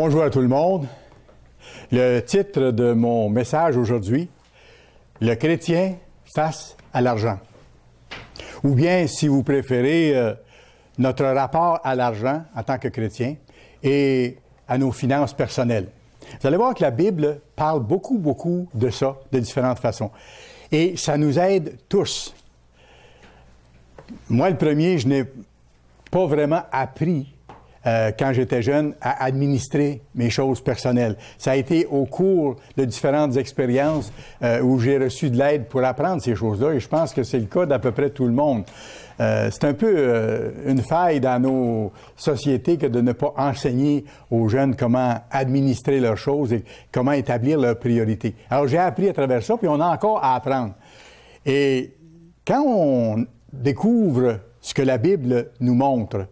Bonjour à tout le monde. Le titre de mon message aujourd'hui, le chrétien face à l'argent. Ou bien, si vous préférez, notre rapport à l'argent en tant que chrétien et à nos finances personnelles. Vous allez voir que la Bible parle beaucoup de ça, de différentes façons. Et ça nous aide tous. Moi, le premier, je n'ai pas vraiment appris quand j'étais jeune, à administrer mes choses personnelles. Ça a été au cours de différentes expériences où j'ai reçu de l'aide pour apprendre ces choses-là, et je pense que c'est le cas d'à peu près tout le monde. C'est un peu une faille dans nos sociétés que de ne pas enseigner aux jeunes comment administrer leurs choses et comment établir leurs priorités. Alors, j'ai appris à travers ça, puis on a encore à apprendre. Et quand on découvre ce que la Bible nous montre,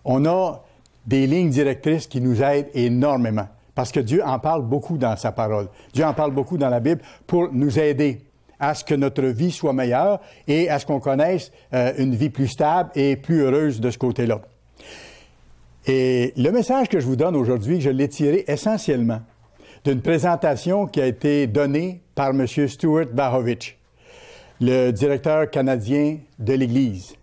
on a des lignes directrices qui nous aident énormément. Parce que Dieu en parle beaucoup dans sa parole. Dieu en parle beaucoup dans la Bible pour nous aider à ce que notre vie soit meilleure et à ce qu'on connaisse une vie plus stable et plus heureuse de ce côté-là. Et le message que je vous donne aujourd'hui, je l'ai tiré essentiellement d'une présentation qui a été donnée par M. Stuart Wachowicz, le directeur canadien de l'Église.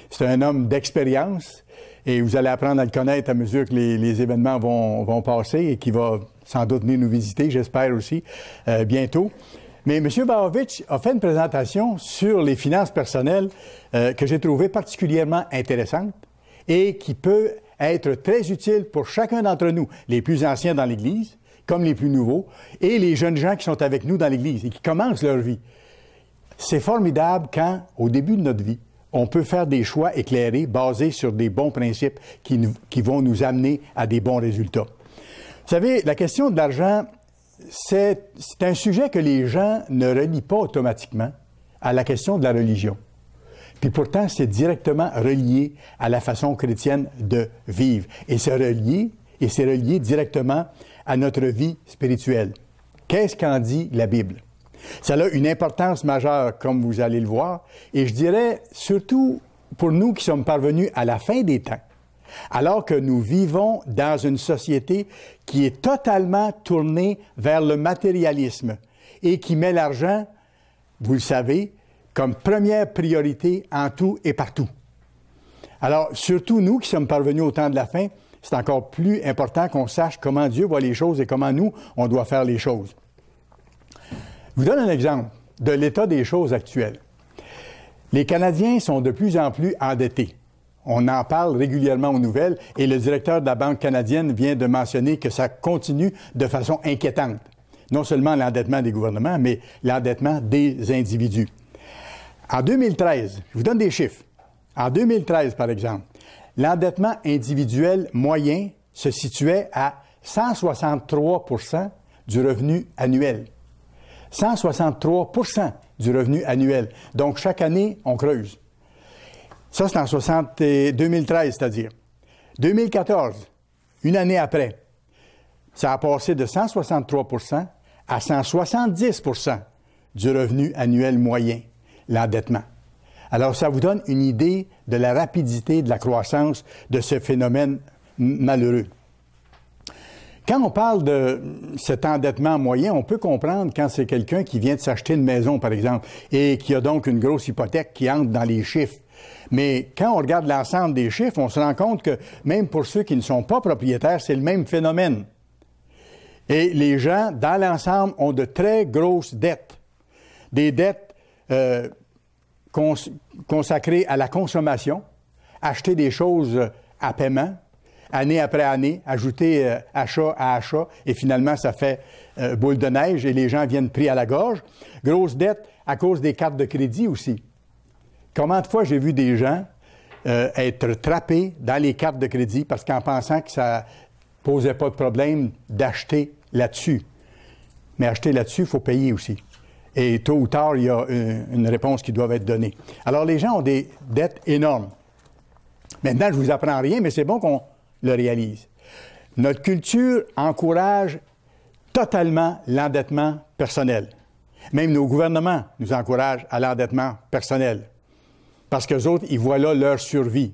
C'est un homme d'expérience. Et vous allez apprendre à le connaître à mesure que les événements vont passer et qui va sans doute venir nous visiter, j'espère aussi, bientôt. Mais M. Wachowicz a fait une présentation sur les finances personnelles que j'ai trouvée particulièrement intéressante et qui peut être très utile pour chacun d'entre nous, les plus anciens dans l'Église, comme les plus nouveaux, et les jeunes gens qui sont avec nous dans l'Église et qui commencent leur vie. C'est formidable quand, au début de notre vie, on peut faire des choix éclairés basés sur des bons principes qui vont nous amener à des bons résultats. Vous savez, la question de l'argent, c'est un sujet que les gens ne relient pas automatiquement à la question de la religion. Puis pourtant, c'est directement relié à la façon chrétienne de vivre. Et c'est relié directement à notre vie spirituelle. Qu'est-ce qu'en dit la Bible? Ça a une importance majeure, comme vous allez le voir, et je dirais surtout pour nous qui sommes parvenus à la fin des temps, alors que nous vivons dans une société qui est totalement tournée vers le matérialisme et qui met l'argent, vous le savez, comme première priorité en tout et partout. Alors, surtout nous qui sommes parvenus au temps de la fin, c'est encore plus important qu'on sache comment Dieu voit les choses et comment nous, on doit faire les choses. Je vous donne un exemple de l'état des choses actuelles. Les Canadiens sont de plus en plus endettés. On en parle régulièrement aux nouvelles et le directeur de la Banque canadienne vient de mentionner que ça continue de façon inquiétante. Non seulement l'endettement des gouvernements, mais l'endettement des individus. En 2013, je vous donne des chiffres. En 2013, par exemple, l'endettement individuel moyen se situait à 163 % du revenu annuel. 163 % du revenu annuel. Donc, chaque année, on creuse. Ça, c'est en 2013, c'est-à-dire. 2014, une année après, ça a passé de 163 % à 170 % du revenu annuel moyen, l'endettement. Alors, ça vous donne une idée de la rapidité de la croissance de ce phénomène malheureux. Quand on parle de cet endettement moyen, on peut comprendre quand c'est quelqu'un qui vient de s'acheter une maison, par exemple, et qui a donc une grosse hypothèque qui entre dans les chiffres. Mais quand on regarde l'ensemble des chiffres, on se rend compte que même pour ceux qui ne sont pas propriétaires, c'est le même phénomène. Et les gens, dans l'ensemble, ont de très grosses dettes. Des dettes consacrées à la consommation, acheter des choses à paiement, année après année, ajouter achat à achat, et finalement, ça fait boule de neige et les gens viennent pris à la gorge. Grosse dette à cause des cartes de crédit aussi. Combien de fois j'ai vu des gens être trappés dans les cartes de crédit parce qu'en pensant que ça posait pas de problème d'acheter là-dessus. Mais acheter là-dessus, il faut payer aussi. Et tôt ou tard, il y a une réponse qui doit être donnée. Alors, les gens ont des dettes énormes. Maintenant, je ne vous apprends rien, mais c'est bon qu'on le réalise. Notre culture encourage totalement l'endettement personnel. Même nos gouvernements nous encouragent à l'endettement personnel. Parce qu'eux autres, ils voient là leur survie.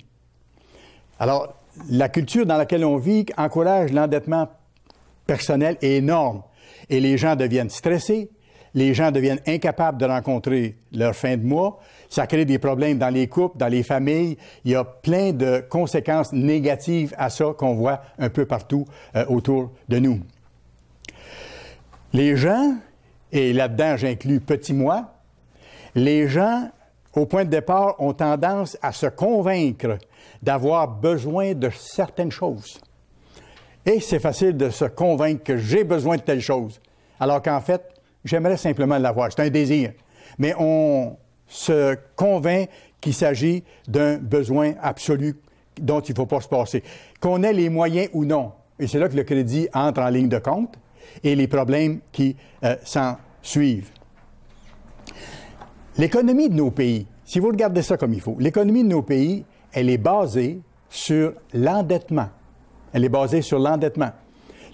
Alors, la culture dans laquelle on vit encourage l'endettement personnel est énorme. Et les gens deviennent stressés, les gens deviennent incapables de rencontrer leur fin de mois. Ça crée des problèmes dans les couples, dans les familles. Il y a plein de conséquences négatives à ça qu'on voit un peu partout autour de nous. Les gens, et là-dedans j'inclus petit moi, les gens, au point de départ, ont tendance à se convaincre d'avoir besoin de certaines choses. Et c'est facile de se convaincre que j'ai besoin de telle chose, alors qu'en fait, j'aimerais simplement l'avoir. C'est un désir. Mais on se convainc qu'il s'agit d'un besoin absolu dont il ne faut pas se passer. Qu'on ait les moyens ou non. Et c'est là que le crédit entre en ligne de compte et les problèmes qui s'en suivent. L'économie de nos pays, si vous regardez ça comme il faut, l'économie de nos pays, elle est basée sur l'endettement. Elle est basée sur l'endettement.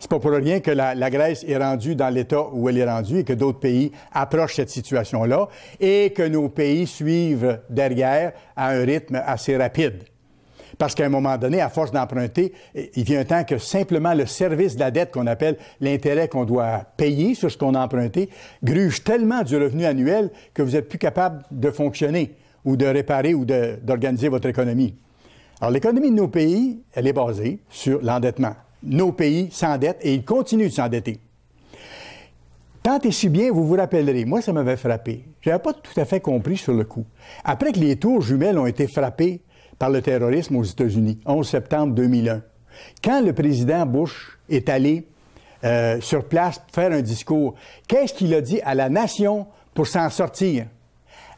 C'est pas pour rien que la Grèce est rendue dans l'état où elle est rendue et que d'autres pays approchent cette situation-là et que nos pays suivent derrière à un rythme assez rapide. Parce qu'à un moment donné, à force d'emprunter, il vient un temps que simplement le service de la dette qu'on appelle l'intérêt qu'on doit payer sur ce qu'on a emprunté gruge tellement du revenu annuel que vous n'êtes plus capable de fonctionner ou de réparer ou d'organiser votre économie. Alors, l'économie de nos pays, elle est basée sur l'endettement. Nos pays s'endettent et ils continuent de s'endetter. Tant et si bien, vous vous rappellerez, moi, ça m'avait frappé. Je n'avais pas tout à fait compris sur le coup. Après que les tours jumelles ont été frappées par le terrorisme aux États-Unis, 11 septembre 2001, quand le président Bush est allé sur place faire un discours, qu'est-ce qu'il a dit à la nation pour s'en sortir?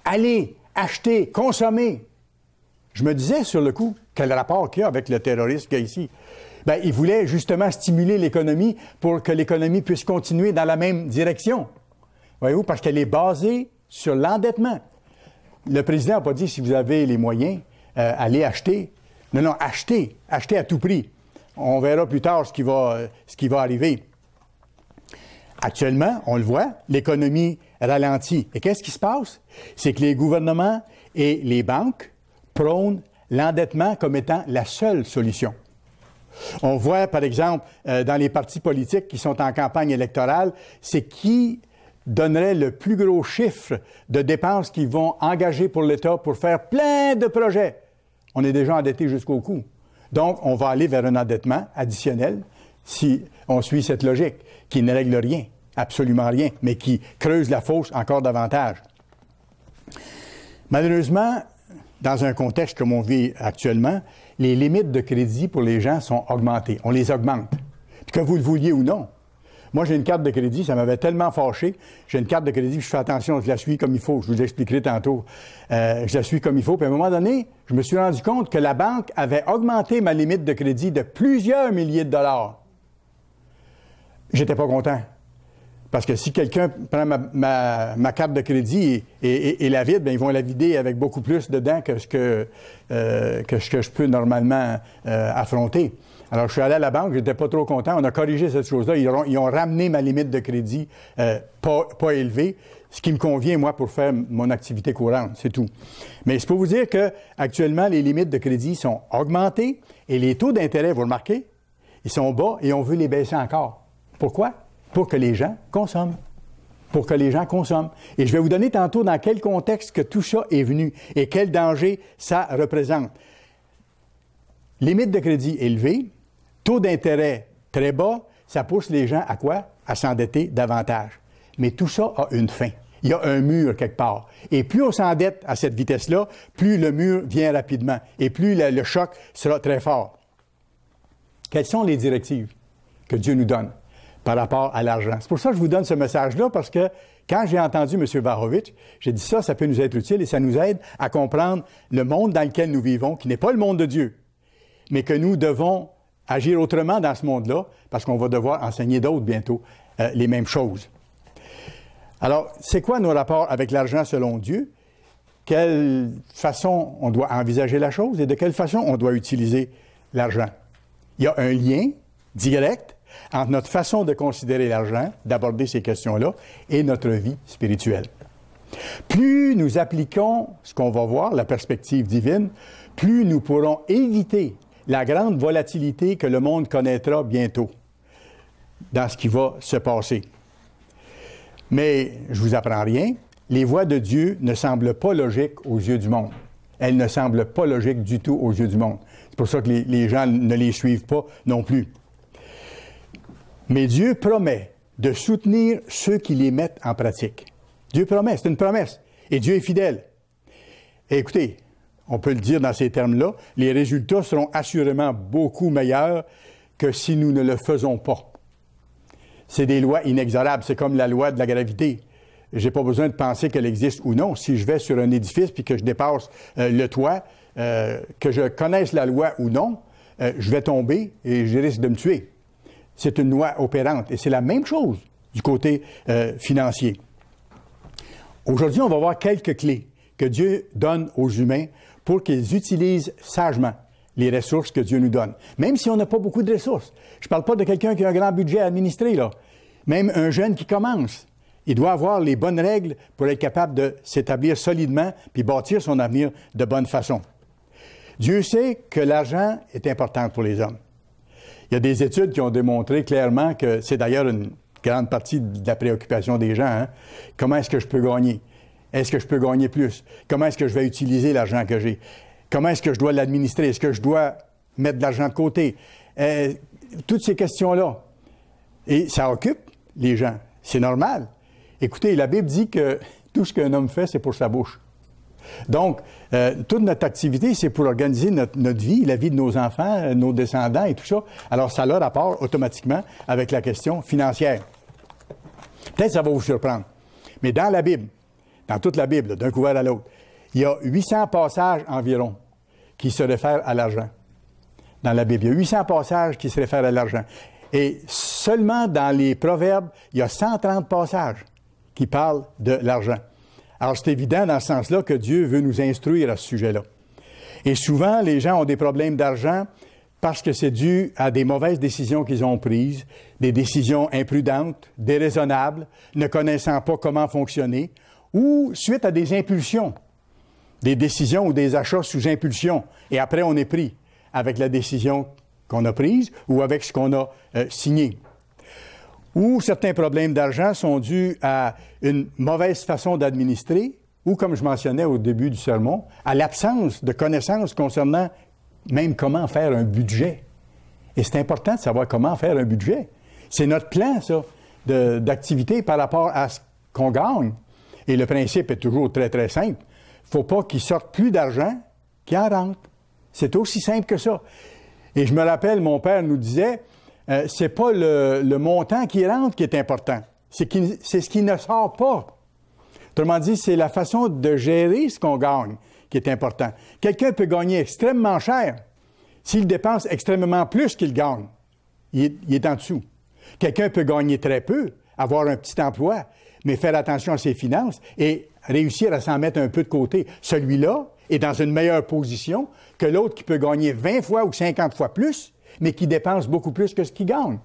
Allez, achetez, consommez. Je me disais sur le coup, quel rapport qu'il y a avec le terrorisme qu'il y a ici? Bien, il voulait justement stimuler l'économie pour que l'économie puisse continuer dans la même direction. Voyez-vous, parce qu'elle est basée sur l'endettement. Le président n'a pas dit si vous avez les moyens, allez acheter. Non, achetez à tout prix. On verra plus tard ce qui va arriver. Actuellement, on le voit, l'économie ralentit. Et qu'est-ce qui se passe? C'est que les gouvernements et les banques prônent l'endettement comme étant la seule solution. On voit, par exemple, dans les partis politiques qui sont en campagne électorale, c'est qui donnerait le plus gros chiffre de dépenses qu'ils vont engager pour l'État pour faire plein de projets. On est déjà endetté jusqu'au cou. Donc, on va aller vers un endettement additionnel si on suit cette logique, qui ne règle rien, absolument rien, mais qui creuse la fosse encore davantage. Malheureusement, dans un contexte comme on vit actuellement, les limites de crédit pour les gens sont augmentées. On les augmente. Puis que vous le vouliez ou non. Moi, j'ai une carte de crédit, ça m'avait tellement fâché. J'ai une carte de crédit, je fais attention, je la suis comme il faut. Je vous expliquerai tantôt. Je la suis comme il faut. Puis à un moment donné, je me suis rendu compte que la banque avait augmenté ma limite de crédit de plusieurs milliers de dollars. J'étais pas content. Parce que si quelqu'un prend ma carte de crédit et la vide, bien, ils vont la vider avec beaucoup plus dedans que ce que je peux normalement affronter. Alors, je suis allé à la banque, j'étais pas trop content. On a corrigé cette chose-là. Ils ont ramené ma limite de crédit pas élevée, ce qui me convient, moi, pour faire mon activité courante, c'est tout. Mais c'est pour vous dire que actuellement, les limites de crédit sont augmentées et les taux d'intérêt, vous remarquez, ils sont bas et on veut les baisser encore. Pourquoi? Pour que les gens consomment. Pour que les gens consomment. Et je vais vous donner tantôt dans quel contexte que tout ça est venu et quel danger ça représente. Limite de crédit élevée, taux d'intérêt très bas, ça pousse les gens à quoi? À s'endetter davantage. Mais tout ça a une fin. Il y a un mur quelque part. Et plus on s'endette à cette vitesse-là, plus le mur vient rapidement et plus le choc sera très fort. Quelles sont les directives que Dieu nous donne par rapport à l'argent? C'est pour ça que je vous donne ce message-là, parce que quand j'ai entendu M. Varovich, j'ai dit ça peut nous être utile et ça nous aide à comprendre le monde dans lequel nous vivons, qui n'est pas le monde de Dieu, mais que nous devons agir autrement dans ce monde-là, parce qu'on va devoir enseigner d'autres bientôt les mêmes choses. Alors, c'est quoi nos rapports avec l'argent selon Dieu? Quelle façon on doit envisager la chose et de quelle façon on doit utiliser l'argent? Il y a un lien direct entre notre façon de considérer l'argent, d'aborder ces questions-là, et notre vie spirituelle. Plus nous appliquons ce qu'on va voir, la perspective divine, plus nous pourrons éviter la grande volatilité que le monde connaîtra bientôt. dans ce qui va se passer. Mais je vous apprends rien. Les voies de Dieu ne semblent pas logiques aux yeux du monde. Elles ne semblent pas logiques du tout aux yeux du monde. C'est pour ça que les gens ne les suivent pas non plus. Mais Dieu promet de soutenir ceux qui les mettent en pratique. Dieu promet, c'est une promesse. Et Dieu est fidèle. Et écoutez, on peut le dire dans ces termes-là, les résultats seront assurément beaucoup meilleurs que si nous ne le faisons pas. C'est des lois inexorables. C'est comme la loi de la gravité. Je n'ai pas besoin de penser qu'elle existe ou non. Si je vais sur un édifice puis que je dépasse le toit, que je connaisse la loi ou non, je vais tomber et je risque de me tuer. C'est une loi opérante. Et c'est la même chose du côté financier. Aujourd'hui, on va voir quelques clés que Dieu donne aux humains pour qu'ils utilisent sagement les ressources que Dieu nous donne. Même si on n'a pas beaucoup de ressources. Je ne parle pas de quelqu'un qui a un grand budget à administrer, là. Même un jeune qui commence. Il doit avoir les bonnes règles pour être capable de s'établir solidement puis bâtir son avenir de bonne façon. Dieu sait que l'argent est important pour les hommes. Il y a des études qui ont démontré clairement que c'est d'ailleurs une grande partie de la préoccupation des gens. Hein? Comment est-ce que je peux gagner? Est-ce que je peux gagner plus? Comment est-ce que je vais utiliser l'argent que j'ai? Comment est-ce que je dois l'administrer? Est-ce que je dois mettre de l'argent de côté? Toutes ces questions-là. Et ça occupe les gens. C'est normal. Écoutez, la Bible dit que tout ce qu'un homme fait, c'est pour sa bouche. Donc, toute notre activité, c'est pour organiser notre vie, la vie de nos enfants, nos descendants et tout ça. Alors, ça a rapport automatiquement avec la question financière. Peut-être que ça va vous surprendre. Mais dans la Bible, dans toute la Bible, d'un couvert à l'autre, il y a 800 passages environ qui se réfèrent à l'argent. Dans la Bible, il y a 800 passages qui se réfèrent à l'argent. Et seulement dans les Proverbes, il y a 130 passages qui parlent de l'argent. Alors, c'est évident dans ce sens-là que Dieu veut nous instruire à ce sujet-là. Et souvent, les gens ont des problèmes d'argent parce que c'est dû à des mauvaises décisions qu'ils ont prises, des décisions imprudentes, déraisonnables, ne connaissant pas comment fonctionner, ou suite à des impulsions, des décisions ou des achats sous impulsion. Et après, on est pris avec la décision qu'on a prise ou avec ce qu'on a signé. Ou certains problèmes d'argent sont dus à une mauvaise façon d'administrer, ou comme je mentionnais au début du sermon, à l'absence de connaissances concernant même comment faire un budget. Et c'est important de savoir comment faire un budget. C'est notre plan, ça, d'activité par rapport à ce qu'on gagne. Et le principe est toujours très, très simple. Il ne faut pas qu'il sorte plus d'argent qu'il en rentre. C'est aussi simple que ça. Et je me rappelle, mon père nous disait, c'est pas le montant qui rentre qui est important. C'est ce qui ne sort pas. Autrement dit, c'est la façon de gérer ce qu'on gagne qui est important. Quelqu'un peut gagner extrêmement cher. S'il dépense extrêmement plus qu'il gagne, il est en dessous. Quelqu'un peut gagner très peu, avoir un petit emploi, mais faire attention à ses finances et réussir à s'en mettre un peu de côté. Celui-là est dans une meilleure position que l'autre qui peut gagner 20 fois ou 50 fois plus, mais qui dépense beaucoup plus que ce qu'il gagne.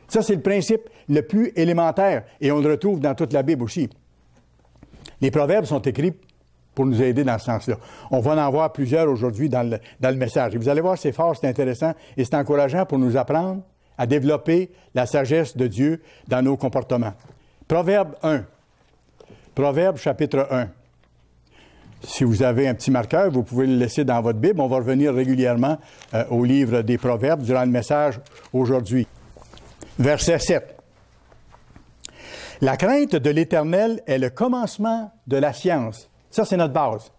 Ça, c'est le principe le plus élémentaire, et on le retrouve dans toute la Bible aussi. Les proverbes sont écrits pour nous aider dans ce sens-là. On va en voir plusieurs aujourd'hui dans le message. Et vous allez voir, c'est fort, c'est intéressant, et c'est encourageant pour nous apprendre à développer la sagesse de Dieu dans nos comportements. Proverbe 1. Proverbe chapitre 1. Si vous avez un petit marqueur, vous pouvez le laisser dans votre Bible. On va revenir régulièrement au livre des Proverbes durant le message aujourd'hui. Verset 7. La crainte de l'Éternel est le commencement de la science. Ça, c'est notre base.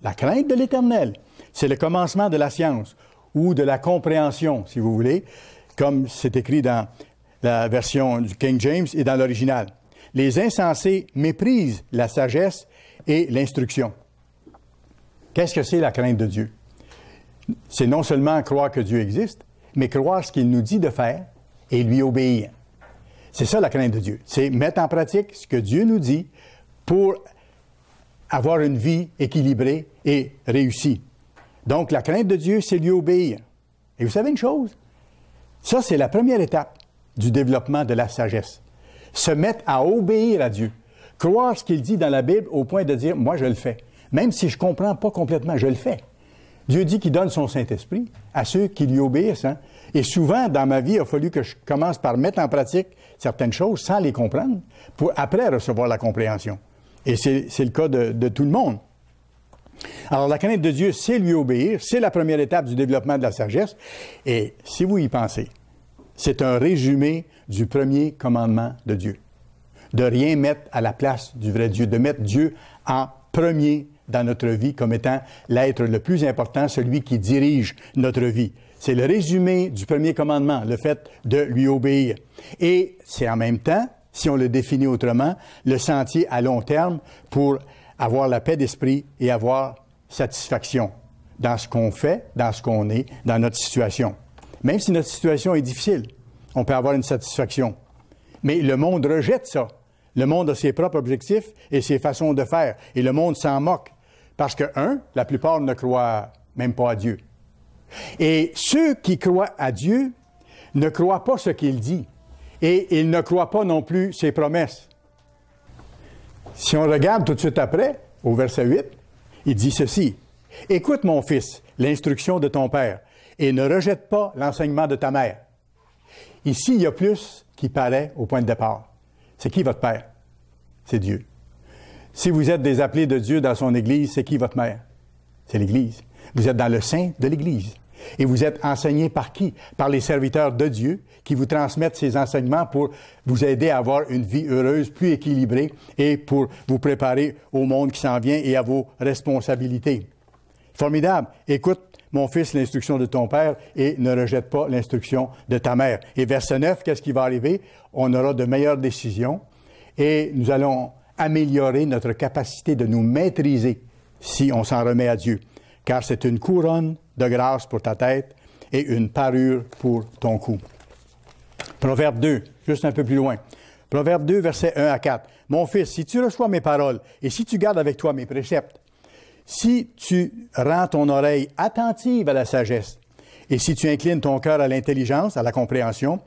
La crainte de l'Éternel, c'est le commencement de la science ou de la compréhension, si vous voulez, comme c'est écrit dans la version du King James et dans l'original. Les insensés méprisent la sagesse et l'instruction. Qu'est-ce que c'est la crainte de Dieu? C'est non seulement croire que Dieu existe, mais croire ce qu'il nous dit de faire et lui obéir. C'est ça la crainte de Dieu. C'est mettre en pratique ce que Dieu nous dit pour avoir une vie équilibrée et réussie. Donc, la crainte de Dieu, c'est lui obéir. Et vous savez une chose? Ça, c'est la première étape du développement de la sagesse. Se mettre à obéir à Dieu. Croire ce qu'il dit dans la Bible au point de dire, moi, je le fais. Même si je ne comprends pas complètement, je le fais. Dieu dit qu'il donne son Saint-Esprit à ceux qui lui obéissent. Hein? Et souvent, dans ma vie, il a fallu que je commence par mettre en pratique certaines choses sans les comprendre, pour après recevoir la compréhension. Et c'est le cas de tout le monde. Alors, la crainte de Dieu, c'est lui obéir, c'est la première étape du développement de la sagesse. Et si vous y pensez, c'est un résumé du premier commandement de Dieu. De rien mettre à la place du vrai Dieu, de mettre Dieu en premier dans notre vie comme étant l'être le plus important, celui qui dirige notre vie. C'est le résumé du premier commandement, le fait de lui obéir. Et c'est en même temps, si on le définit autrement, le sentier à long terme pour avoir la paix d'esprit et avoir satisfaction dans ce qu'on fait, dans ce qu'on est, dans notre situation. Même si notre situation est difficile, on peut avoir une satisfaction. Mais le monde rejette ça. Le monde a ses propres objectifs et ses façons de faire. Et le monde s'en moque. Parce que, la plupart ne croient même pas à Dieu. Et ceux qui croient à Dieu ne croient pas ce qu'il dit. Et ils ne croient pas non plus ses promesses. Si on regarde tout de suite après, au verset 8, il dit ceci. « Écoute, mon fils, l'instruction de ton père, et ne rejette pas l'enseignement de ta mère. » Ici, il y a plus qui paraît au point de départ. C'est qui votre père? C'est Dieu. Si vous êtes des appelés de Dieu dans son Église, c'est qui votre mère? C'est l'Église. Vous êtes dans le sein de l'Église. Et vous êtes enseigné par qui? Par les serviteurs de Dieu qui vous transmettent ces enseignements pour vous aider à avoir une vie heureuse, plus équilibrée et pour vous préparer au monde qui s'en vient et à vos responsabilités. Formidable. Écoute, mon fils, l'instruction de ton père et ne rejette pas l'instruction de ta mère. Et verset 9, qu'est-ce qui va arriver? On aura de meilleures décisions et nous allons améliorer notre capacité de nous maîtriser si on s'en remet à Dieu. Car c'est une couronne de grâce pour ta tête et une parure pour ton cou. Proverbe 2, juste un peu plus loin. Proverbe 2, versets 1 à 4. Mon fils, si tu reçois mes paroles et si tu gardes avec toi mes préceptes, si tu rends ton oreille attentive à la sagesse et si tu inclines ton cœur à l'intelligence, à la compréhension,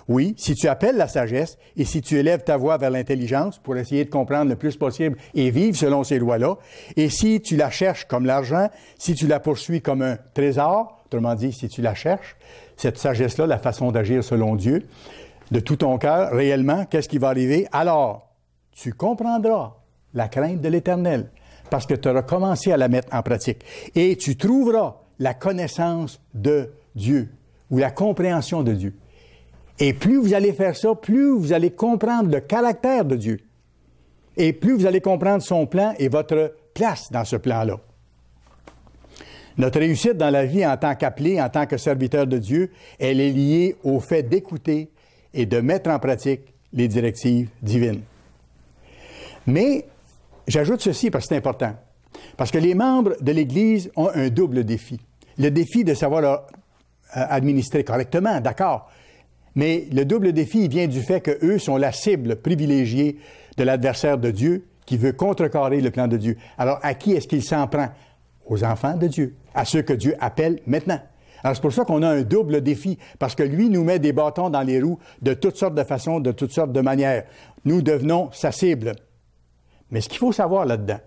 oui, si tu appelles la sagesse et si tu élèves ta voix vers l'intelligence pour essayer de comprendre le plus possible et vivre selon ces lois-là, et si tu la cherches comme l'argent, si tu la poursuis comme un trésor, autrement dit, si tu la cherches, cette sagesse-là, la façon d'agir selon Dieu, de tout ton cœur, réellement, qu'est-ce qui va arriver? Alors, tu comprendras la crainte de l'Éternel, parce que tu auras commencé à la mettre en pratique. Et tu trouveras la connaissance de Dieu, ou la compréhension de Dieu. Et plus vous allez faire ça, plus vous allez comprendre le caractère de Dieu. Et plus vous allez comprendre son plan et votre place dans ce plan-là. Notre réussite dans la vie en tant qu'appelé, en tant que serviteur de Dieu, elle est liée au fait d'écouter et de mettre en pratique les directives divines. Mais j'ajoute ceci parce que c'est important. Parce que les membres de l'Église ont un double défi. Le défi de savoir administrer correctement, d'accord. Mais le double défi vient du fait qu'eux sont la cible privilégiée de l'adversaire de Dieu qui veut contrecarrer le plan de Dieu. Alors, à qui est-ce qu'il s'en prend? Aux enfants de Dieu, à ceux que Dieu appelle maintenant. Alors, c'est pour ça qu'on a un double défi, parce que lui nous met des bâtons dans les roues de toutes sortes de façons, de toutes sortes de manières. Nous devenons sa cible. Mais ce qu'il faut savoir là-dedans,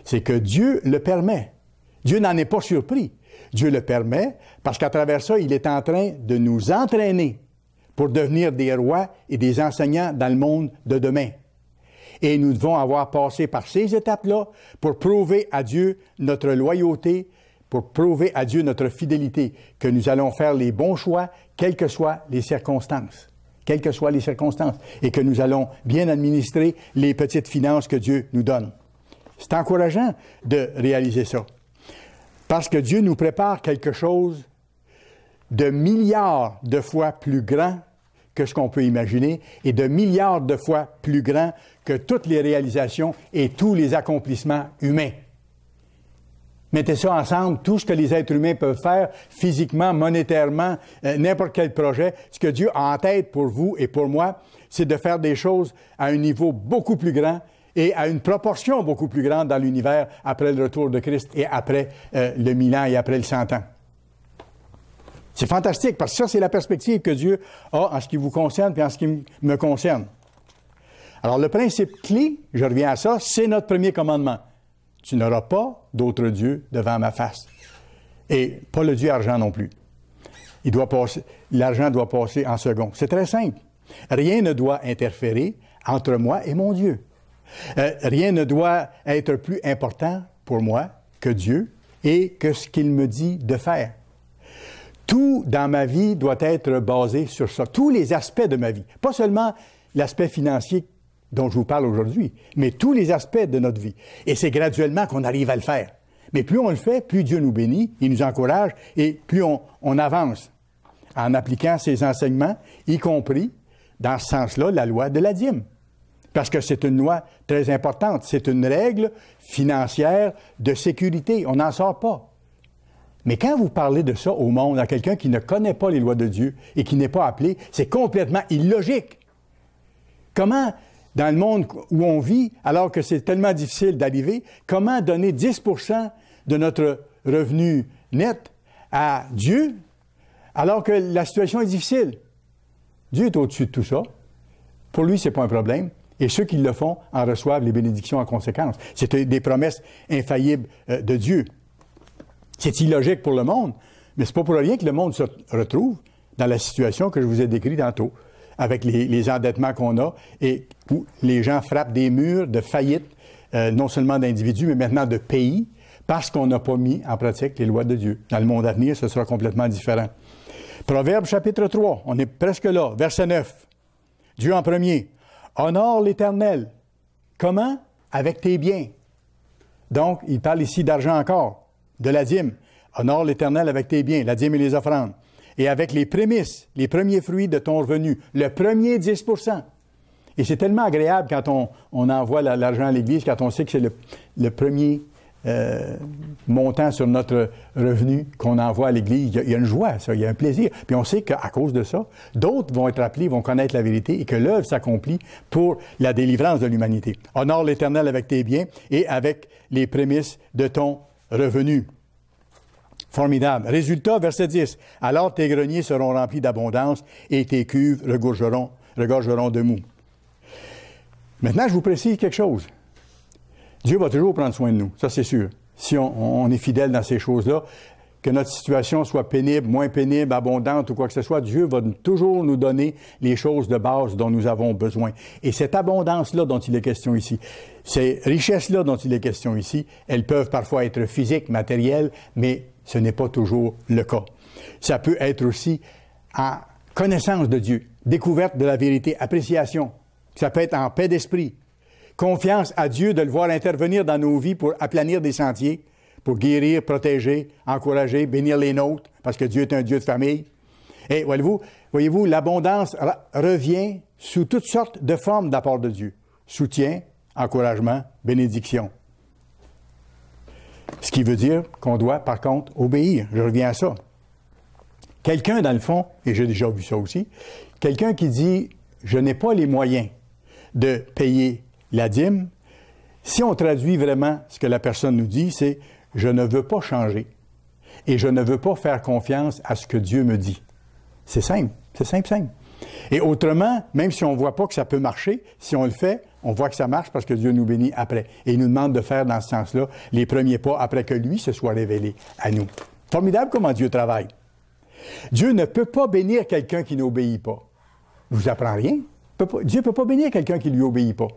c'est que Dieu le permet. Dieu n'en est pas surpris. Dieu le permet parce qu'à travers ça, il est en train de nous entraîner pour devenir des rois et des enseignants dans le monde de demain. Et nous devons avoir passé par ces étapes-là pour prouver à Dieu notre loyauté, pour prouver à Dieu notre fidélité, que nous allons faire les bons choix, quelles que soient les circonstances. Quelles que soient les circonstances. Et que nous allons bien administrer les petites finances que Dieu nous donne. C'est encourageant de réaliser ça. Parce que Dieu nous prépare quelque chose de milliards de fois plus grand que ce qu'on peut imaginer et de milliards de fois plus grand que toutes les réalisations et tous les accomplissements humains. Mettez ça ensemble, tout ce que les êtres humains peuvent faire, physiquement, monétairement, n'importe quel projet. Ce que Dieu a en tête pour vous et pour moi, c'est de faire des choses à un niveau beaucoup plus grand et à une proportion beaucoup plus grande dans l'univers après le retour de Christ et après le 1000 ans et après le 100 ans. C'est fantastique, parce que ça, c'est la perspective que Dieu a en ce qui vous concerne et en ce qui me concerne. Alors, le principe clé, je reviens à ça, c'est notre premier commandement. Tu n'auras pas d'autre Dieu devant ma face. Et pas le Dieu argent non plus. l'argent doit passer en second. C'est très simple. Rien ne doit interférer entre moi et mon Dieu. Rien ne doit être plus important pour moi que Dieu et que ce qu'il me dit de faire. Tout dans ma vie doit être basé sur ça. Tous les aspects de ma vie. Pas seulement l'aspect financier dont je vous parle aujourd'hui, mais tous les aspects de notre vie. Et c'est graduellement qu'on arrive à le faire. Mais plus on le fait, plus Dieu nous bénit, il nous encourage et plus on avance en appliquant ses enseignements, y compris, dans ce sens-là, la loi de la dîme. Parce que c'est une loi très importante. C'est une règle financière de sécurité. On n'en sort pas. Mais quand vous parlez de ça au monde, à quelqu'un qui ne connaît pas les lois de Dieu et qui n'est pas appelé, c'est complètement illogique. Comment, dans le monde où on vit, alors que c'est tellement difficile d'arriver, comment donner 10 % de notre revenu net à Dieu alors que la situation est difficile? Dieu est au-dessus de tout ça. Pour lui, ce n'est pas un problème. Et ceux qui le font en reçoivent les bénédictions en conséquence. C'est des promesses infaillibles de Dieu. C'est illogique pour le monde, mais c'est pas pour rien que le monde se retrouve dans la situation que je vous ai décrite tantôt, avec les endettements qu'on a et où les gens frappent des murs de faillite, non seulement d'individus, mais maintenant de pays, parce qu'on n'a pas mis en pratique les lois de Dieu. Dans le monde à venir, ce sera complètement différent. Proverbe chapitre 3, on est presque là, verset 9. Dieu en premier. Honore l'Éternel. Comment? Avec tes biens. Donc, il parle ici d'argent encore, de la dîme. Honore l'Éternel avec tes biens, la dîme et les offrandes. Et avec les prémices, les premiers fruits de ton revenu, le premier 10 %. Et c'est tellement agréable quand on envoie l'argent à l'Église, quand on sait que c'est le premier montant sur notre revenu qu'on envoie à l'Église. Il y a une joie, ça, il y a un plaisir. Puis on sait qu'à cause de ça, d'autres vont être appelés, vont connaître la vérité et que l'œuvre s'accomplit pour la délivrance de l'humanité. Honore l'Éternel avec tes biens et avec les prémices de ton revenu. Formidable. Résultat, verset 10. Alors tes greniers seront remplis d'abondance et tes cuves regorgeront de mou. Maintenant, je vous précise quelque chose. Dieu va toujours prendre soin de nous, ça c'est sûr. Si on est fidèle dans ces choses-là, que notre situation soit pénible, moins pénible, abondante ou quoi que ce soit, Dieu va toujours nous donner les choses de base dont nous avons besoin. Et cette abondance-là dont il est question ici, ces richesses-là dont il est question ici, elles peuvent parfois être physiques, matérielles, mais ce n'est pas toujours le cas. Ça peut être aussi en connaissance de Dieu, découverte de la vérité, appréciation. Ça peut être en paix d'esprit. Confiance à Dieu de le voir intervenir dans nos vies pour aplanir des sentiers, pour guérir, protéger, encourager, bénir les nôtres, parce que Dieu est un Dieu de famille. Et voyez-vous, l'abondance revient sous toutes sortes de formes d'apport de Dieu. Soutien, encouragement, bénédiction. Ce qui veut dire qu'on doit, par contre, obéir. Je reviens à ça. Quelqu'un, dans le fond, et j'ai déjà vu ça aussi, quelqu'un qui dit « Je n'ai pas les moyens de payer la dîme », si on traduit vraiment ce que la personne nous dit, c'est « Je ne veux pas changer et je ne veux pas faire confiance à ce que Dieu me dit ». C'est simple, c'est simple. Et autrement, même si on ne voit pas que ça peut marcher, si on le fait, on voit que ça marche parce que Dieu nous bénit après. Et il nous demande de faire dans ce sens-là les premiers pas après que lui se soit révélé à nous. Formidable comment Dieu travaille. Dieu ne peut pas bénir quelqu'un qui n'obéit pas. Je vous apprends rien. Dieu ne peut pas bénir quelqu'un qui ne lui obéit pas.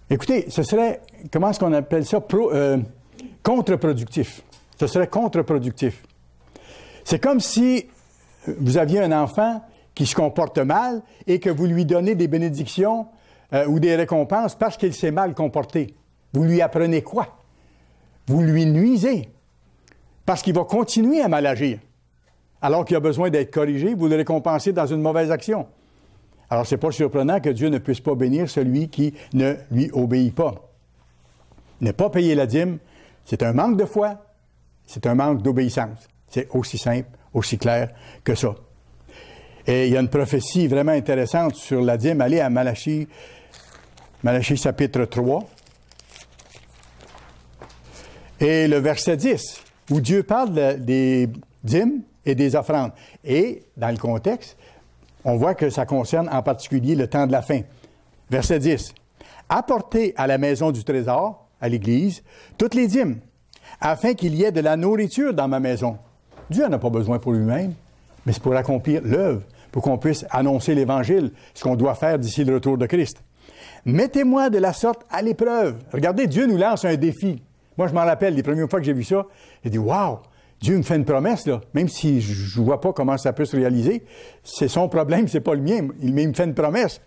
Écoutez, ce serait, comment est-ce qu'on appelle ça? Contre-productif. Ce serait contre-productif. C'est comme si vous aviez un enfant qui se comporte mal et que vous lui donnez des bénédictions ou des récompenses parce qu'il s'est mal comporté. Vous lui apprenez quoi? Vous lui nuisez parce qu'il va continuer à mal agir. Alors qu'il a besoin d'être corrigé, vous le récompensez dans une mauvaise action. Alors, c'est pas surprenant que Dieu ne puisse pas bénir celui qui ne lui obéit pas. Ne pas payer la dîme, c'est un manque de foi, c'est un manque d'obéissance. C'est aussi simple, aussi clair que ça. Et il y a une prophétie vraiment intéressante sur la dîme. Allez à Malachie chapitre 3. Et le verset 10, où Dieu parle des dîmes et des offrandes. Et, dans le contexte, on voit que ça concerne en particulier le temps de la fin. Verset 10. « Apportez à la maison du trésor, à l'Église, toutes les dîmes, afin qu'il y ait de la nourriture dans ma maison. » Dieu n'en a pas besoin pour lui-même. mais c'est pour accomplir l'œuvre, pour qu'on puisse annoncer l'Évangile, ce qu'on doit faire d'ici le retour de Christ. Mettez-moi de la sorte à l'épreuve. Regardez, Dieu nous lance un défi. Moi, je m'en rappelle, les premières fois que j'ai vu ça, j'ai dit, wow, Dieu me fait une promesse, là, même si je ne vois pas comment ça peut se réaliser. C'est son problème, c'est pas le mien. Il me fait une promesse.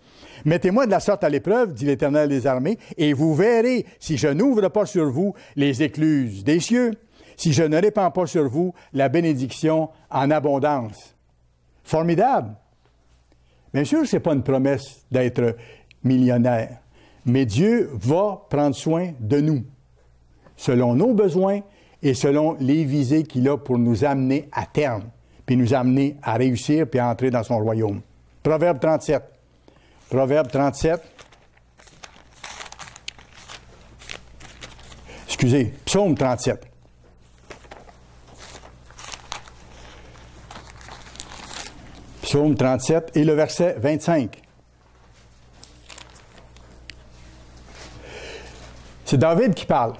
Mettez-moi de la sorte à l'épreuve, dit l'Éternel des armées, et vous verrez si je n'ouvre pas sur vous les écluses des cieux, si je ne répands pas sur vous la bénédiction en abondance. Formidable. Bien sûr, ce n'est pas une promesse d'être millionnaire, mais Dieu va prendre soin de nous, selon nos besoins et selon les visées qu'il a pour nous amener à terme, puis nous amener à réussir, puis à entrer dans son royaume. Proverbe 37. Proverbe 37. Excusez, Psaume 37. Psaume 37 et le verset 25. C'est David qui parle.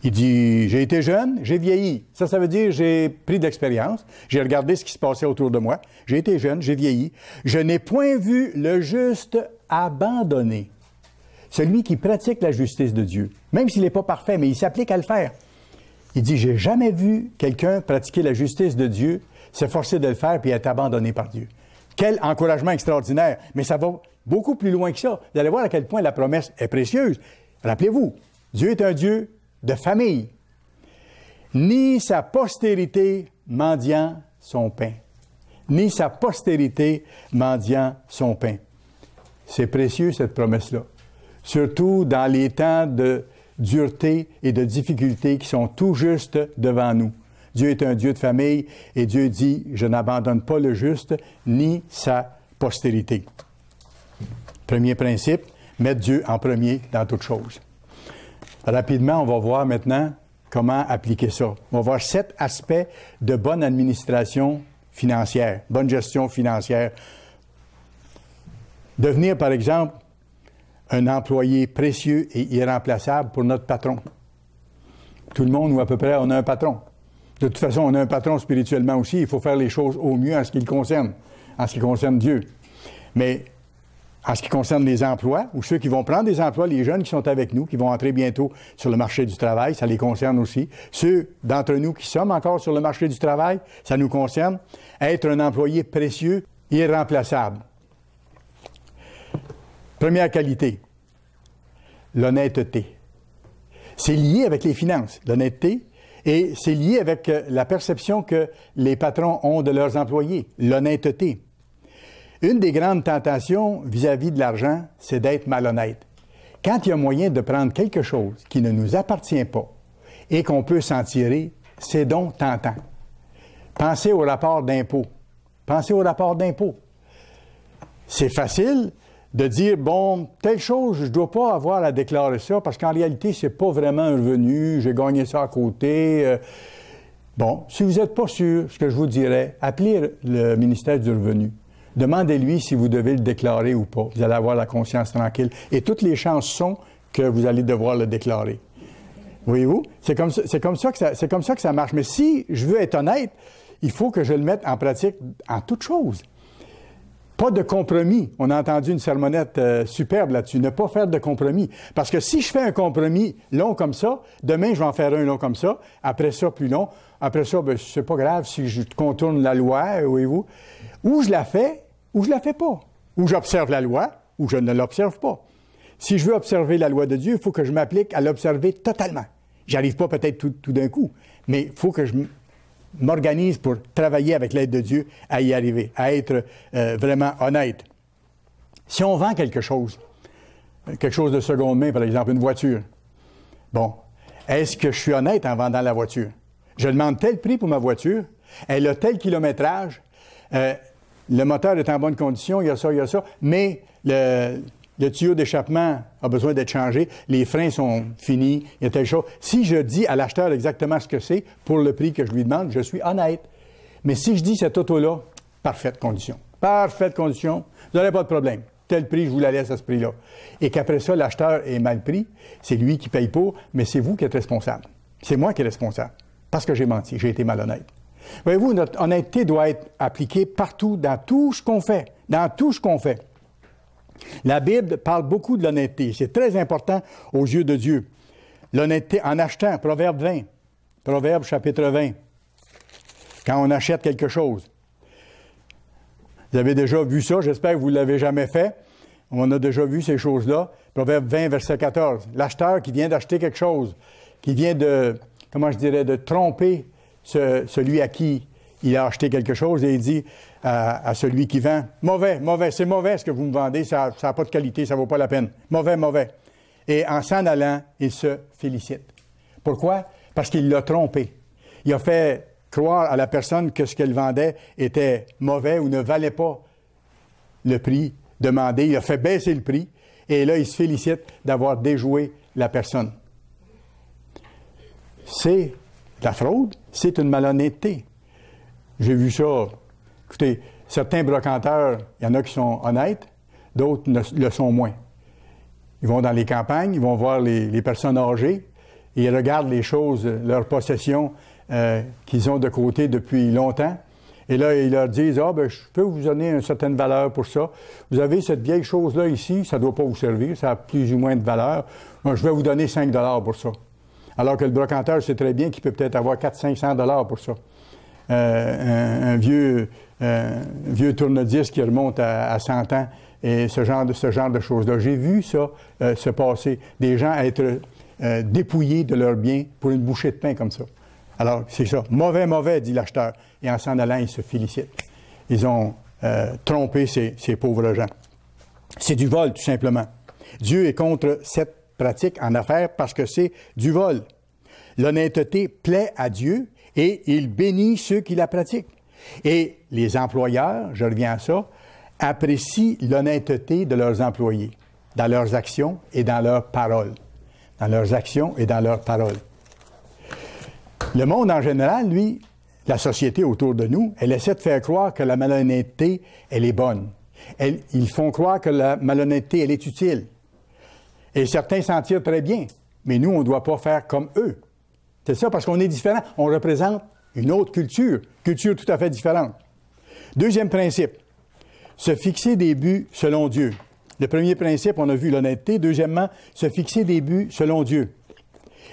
Il dit, j'ai été jeune, j'ai vieilli. Ça veut dire j'ai pris d'expérience. J'ai regardé ce qui se passait autour de moi. J'ai été jeune, j'ai vieilli. Je n'ai point vu le juste abandonné. Celui qui pratique la justice de Dieu. Même s'il n'est pas parfait, mais il s'applique à le faire. Il dit, j'ai jamais vu quelqu'un pratiquer la justice de Dieu, s'efforcer de le faire puis être abandonné par Dieu. Quel encouragement extraordinaire. Mais ça va beaucoup plus loin que ça. Vous allez voir à quel point la promesse est précieuse. Rappelez-vous, Dieu est un Dieu de famille. Ni sa postérité mendiant son pain. Ni sa postérité mendiant son pain. C'est précieux, cette promesse-là. Surtout dans les temps de dureté et de difficulté qui sont tout juste devant nous. Dieu est un Dieu de famille et Dieu dit, je n'abandonne pas le juste ni sa postérité. Premier principe, mettre Dieu en premier dans toutes choses. Rapidement, on va voir maintenant comment appliquer ça. On va voir 7 aspects de bonne administration financière, bonne gestion financière. Devenir, par exemple, un employé précieux et irremplaçable pour notre patron. Tout le monde, ou à peu près, on a un patron. De toute façon, on a un patron spirituellement aussi. Il faut faire les choses au mieux en ce qui le concerne, en ce qui concerne Dieu. Mais en ce qui concerne les emplois, ou ceux qui vont prendre des emplois, les jeunes qui sont avec nous, qui vont entrer bientôt sur le marché du travail, ça les concerne aussi. Ceux d'entre nous qui sommes encore sur le marché du travail, ça nous concerne. Être un employé précieux, irremplaçable. Première qualité, l'honnêteté. C'est lié avec les finances, l'honnêteté, et c'est lié avec la perception que les patrons ont de leurs employés, l'honnêteté. Une des grandes tentations vis-à-vis de l'argent, c'est d'être malhonnête. Quand il y a moyen de prendre quelque chose qui ne nous appartient pas et qu'on peut s'en tirer, c'est donc tentant. Pensez au rapport d'impôt. Pensez au rapport d'impôt. C'est facile de dire, bon, telle chose, je ne dois pas avoir à déclarer ça parce qu'en réalité, c'est pas vraiment un revenu, j'ai gagné ça à côté. Bon, si vous n'êtes pas sûr, ce que je vous dirais, appelez le ministère du Revenu. Demandez-lui si vous devez le déclarer ou pas. Vous allez avoir la conscience tranquille. Et toutes les chances sont que vous allez devoir le déclarer. Voyez-vous? C'est comme ça que ça marche. Mais si je veux être honnête, il faut que je le mette en pratique en toutes choses. Pas de compromis. On a entendu une sermonnette superbe là-dessus. Ne pas faire de compromis. Parce que si je fais un compromis long comme ça, demain, je vais en faire un long comme ça. Après ça, plus long. Après ça, ben, c'est pas grave si je contourne la loi, voyez-vous. Ou je la fais, ou je la fais pas. Ou j'observe la loi, ou je ne l'observe pas. Si je veux observer la loi de Dieu, il faut que je m'applique à l'observer totalement. J'arrive pas peut-être tout d'un coup, mais il faut que je m'organise pour travailler avec l'aide de Dieu à y arriver, à être vraiment honnête. Si on vend quelque chose de seconde main, par exemple, une voiture, bon, est-ce que je suis honnête en vendant la voiture? Je demande tel prix pour ma voiture, elle a tel kilométrage, le moteur est en bonne condition, il y a ça, mais le tuyau d'échappement a besoin d'être changé, les freins sont finis, il y a telle chose. Si je dis à l'acheteur exactement ce que c'est pour le prix que je lui demande, je suis honnête. Mais si je dis cette auto-là, parfaite condition, vous n'aurez pas de problème. Tel prix, je vous la laisse à ce prix-là. Et qu'après ça, l'acheteur est mal pris, c'est lui qui paye pour, mais c'est vous qui êtes responsable. C'est moi qui est responsable, parce que j'ai menti, j'ai été malhonnête. Voyez-vous, notre honnêteté doit être appliquée partout, dans tout ce qu'on fait. Dans tout ce qu'on fait. La Bible parle beaucoup de l'honnêteté. C'est très important aux yeux de Dieu. L'honnêteté en achetant, Proverbe 20. Proverbe chapitre 20. Quand on achète quelque chose. Vous avez déjà vu ça, j'espère que vous ne l'avez jamais fait. On a déjà vu ces choses-là. Proverbe 20, verset 14. L'acheteur qui vient d'acheter quelque chose, qui vient de, de tromper celui à qui il a acheté quelque chose et il dit à celui qui vend, mauvais, c'est mauvais ce que vous me vendez, ça n'a pas de qualité, ça ne vaut pas la peine. Mauvais. Et en s'en allant, il se félicite. Pourquoi? Parce qu'il l'a trompé. Il a fait croire à la personne que ce qu'elle vendait était mauvais ou ne valait pas le prix demandé. Il a fait baisser le prix et là, il se félicite d'avoir déjoué la personne. C'est de la fraude, c'est une malhonnêteté. J'ai vu ça. Écoutez, certains brocanteurs, il y en a qui sont honnêtes, d'autres le sont moins. Ils vont dans les campagnes, ils vont voir les personnes âgées et ils regardent les choses, leurs possessions qu'ils ont de côté depuis longtemps. Et là, ils leur disent, je peux vous donner une certaine valeur pour ça. Vous avez cette vieille chose-là ici, ça ne doit pas vous servir, ça a plus ou moins de valeur. Moi, je vais vous donner 5 $ pour ça. Alors que le brocanteur sait très bien qu'il peut peut-être avoir 400-500 $ pour ça. Un vieux tourne-disque qui remonte à 100 ans et ce genre de choses-là. J'ai vu ça se passer, des gens être dépouillés de leurs biens pour une bouchée de pain comme ça. Alors, c'est ça. Mauvais, dit l'acheteur. Et en s'en allant, ils se félicitent. Ils ont trompé ces pauvres gens. C'est du vol, tout simplement. Dieu est contre cette pratique en affaires parce que c'est du vol. L'honnêteté plaît à Dieu et il bénit ceux qui la pratiquent. Et les employeurs, je reviens à ça, apprécient l'honnêteté de leurs employés dans leurs actions et dans leurs paroles. Dans leurs actions et dans leurs paroles. Le monde en général, lui, la société autour de nous, elle essaie de faire croire que la malhonnêteté, elle est bonne. Ils font croire que la malhonnêteté, elle est utile. Et certains s'en tirent très bien. Mais nous, on ne doit pas faire comme eux. C'est ça, parce qu'on est différent. On représente une autre culture tout à fait différente. Deuxième principe, se fixer des buts selon Dieu. Le premier principe, on a vu l'honnêteté. Deuxièmement, se fixer des buts selon Dieu.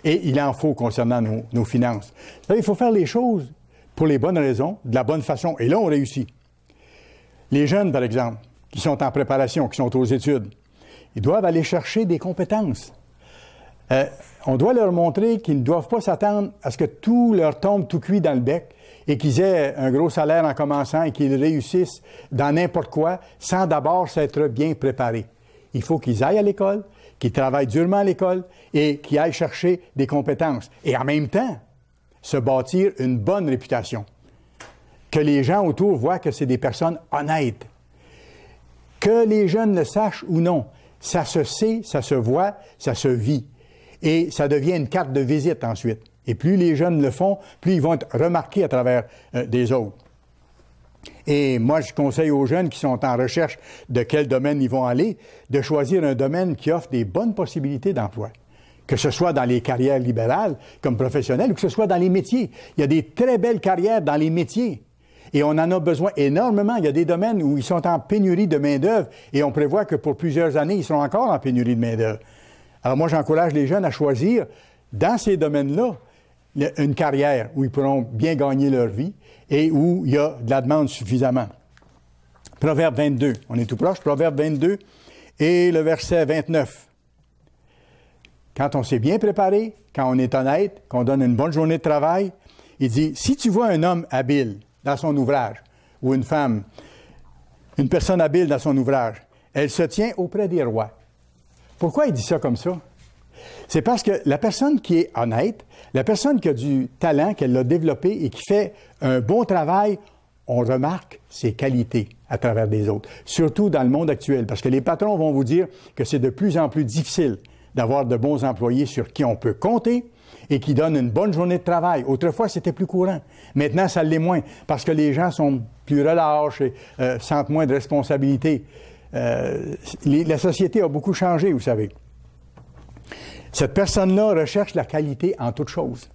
Et il en faut concernant nos finances. Il faut faire les choses pour les bonnes raisons, de la bonne façon. Et là, on réussit. Les jeunes, par exemple, qui sont en préparation, qui sont aux études, ils doivent aller chercher des compétences. On doit leur montrer qu'ils ne doivent pas s'attendre à ce que tout leur tombe tout cuit dans le bec et qu'ils aient un gros salaire en commençant et qu'ils réussissent dans n'importe quoi sans d'abord s'être bien préparés. Il faut qu'ils aillent à l'école, qu'ils travaillent durement à l'école et qu'ils aillent chercher des compétences. Et en même temps, se bâtir une bonne réputation. Que les gens autour voient que c'est des personnes honnêtes. Que les jeunes le sachent ou non, ça se sait, ça se voit, ça se vit. Et ça devient une carte de visite ensuite. Et plus les jeunes le font, plus ils vont être remarqués à travers des autres. Et moi, je conseille aux jeunes qui sont en recherche de quel domaine ils vont aller, de choisir un domaine qui offre des bonnes possibilités d'emploi. Que ce soit dans les carrières libérales comme professionnelles ou que ce soit dans les métiers. Il y a des très belles carrières dans les métiers. Et on en a besoin énormément. Il y a des domaines où ils sont en pénurie de main-d'œuvre et on prévoit que pour plusieurs années, ils seront encore en pénurie de main-d'œuvre. Alors moi, j'encourage les jeunes à choisir dans ces domaines-là une carrière où ils pourront bien gagner leur vie et où il y a de la demande suffisamment. Proverbe 22, on est tout proche, Proverbe 22 et le verset 29. Quand on s'est bien préparé, quand on est honnête, qu'on donne une bonne journée de travail, il dit, si tu vois un homme habile dans son ouvrage, ou une femme, une personne habile dans son ouvrage, elle se tient auprès des rois. Pourquoi il dit ça comme ça? C'est parce que la personne qui est honnête, la personne qui a du talent, qu'elle l'a développé et qui fait un bon travail, on remarque ses qualités à travers des autres. Surtout dans le monde actuel, parce que les patrons vont vous dire que c'est de plus en plus difficile d'avoir de bons employés sur qui on peut compter et qui donnent une bonne journée de travail. Autrefois, c'était plus courant. Maintenant, ça l'est moins, parce que les gens sont plus relâches et sentent moins de responsabilités. La société a beaucoup changé, vous savez. Cette personne-là recherche la qualité en toute chose.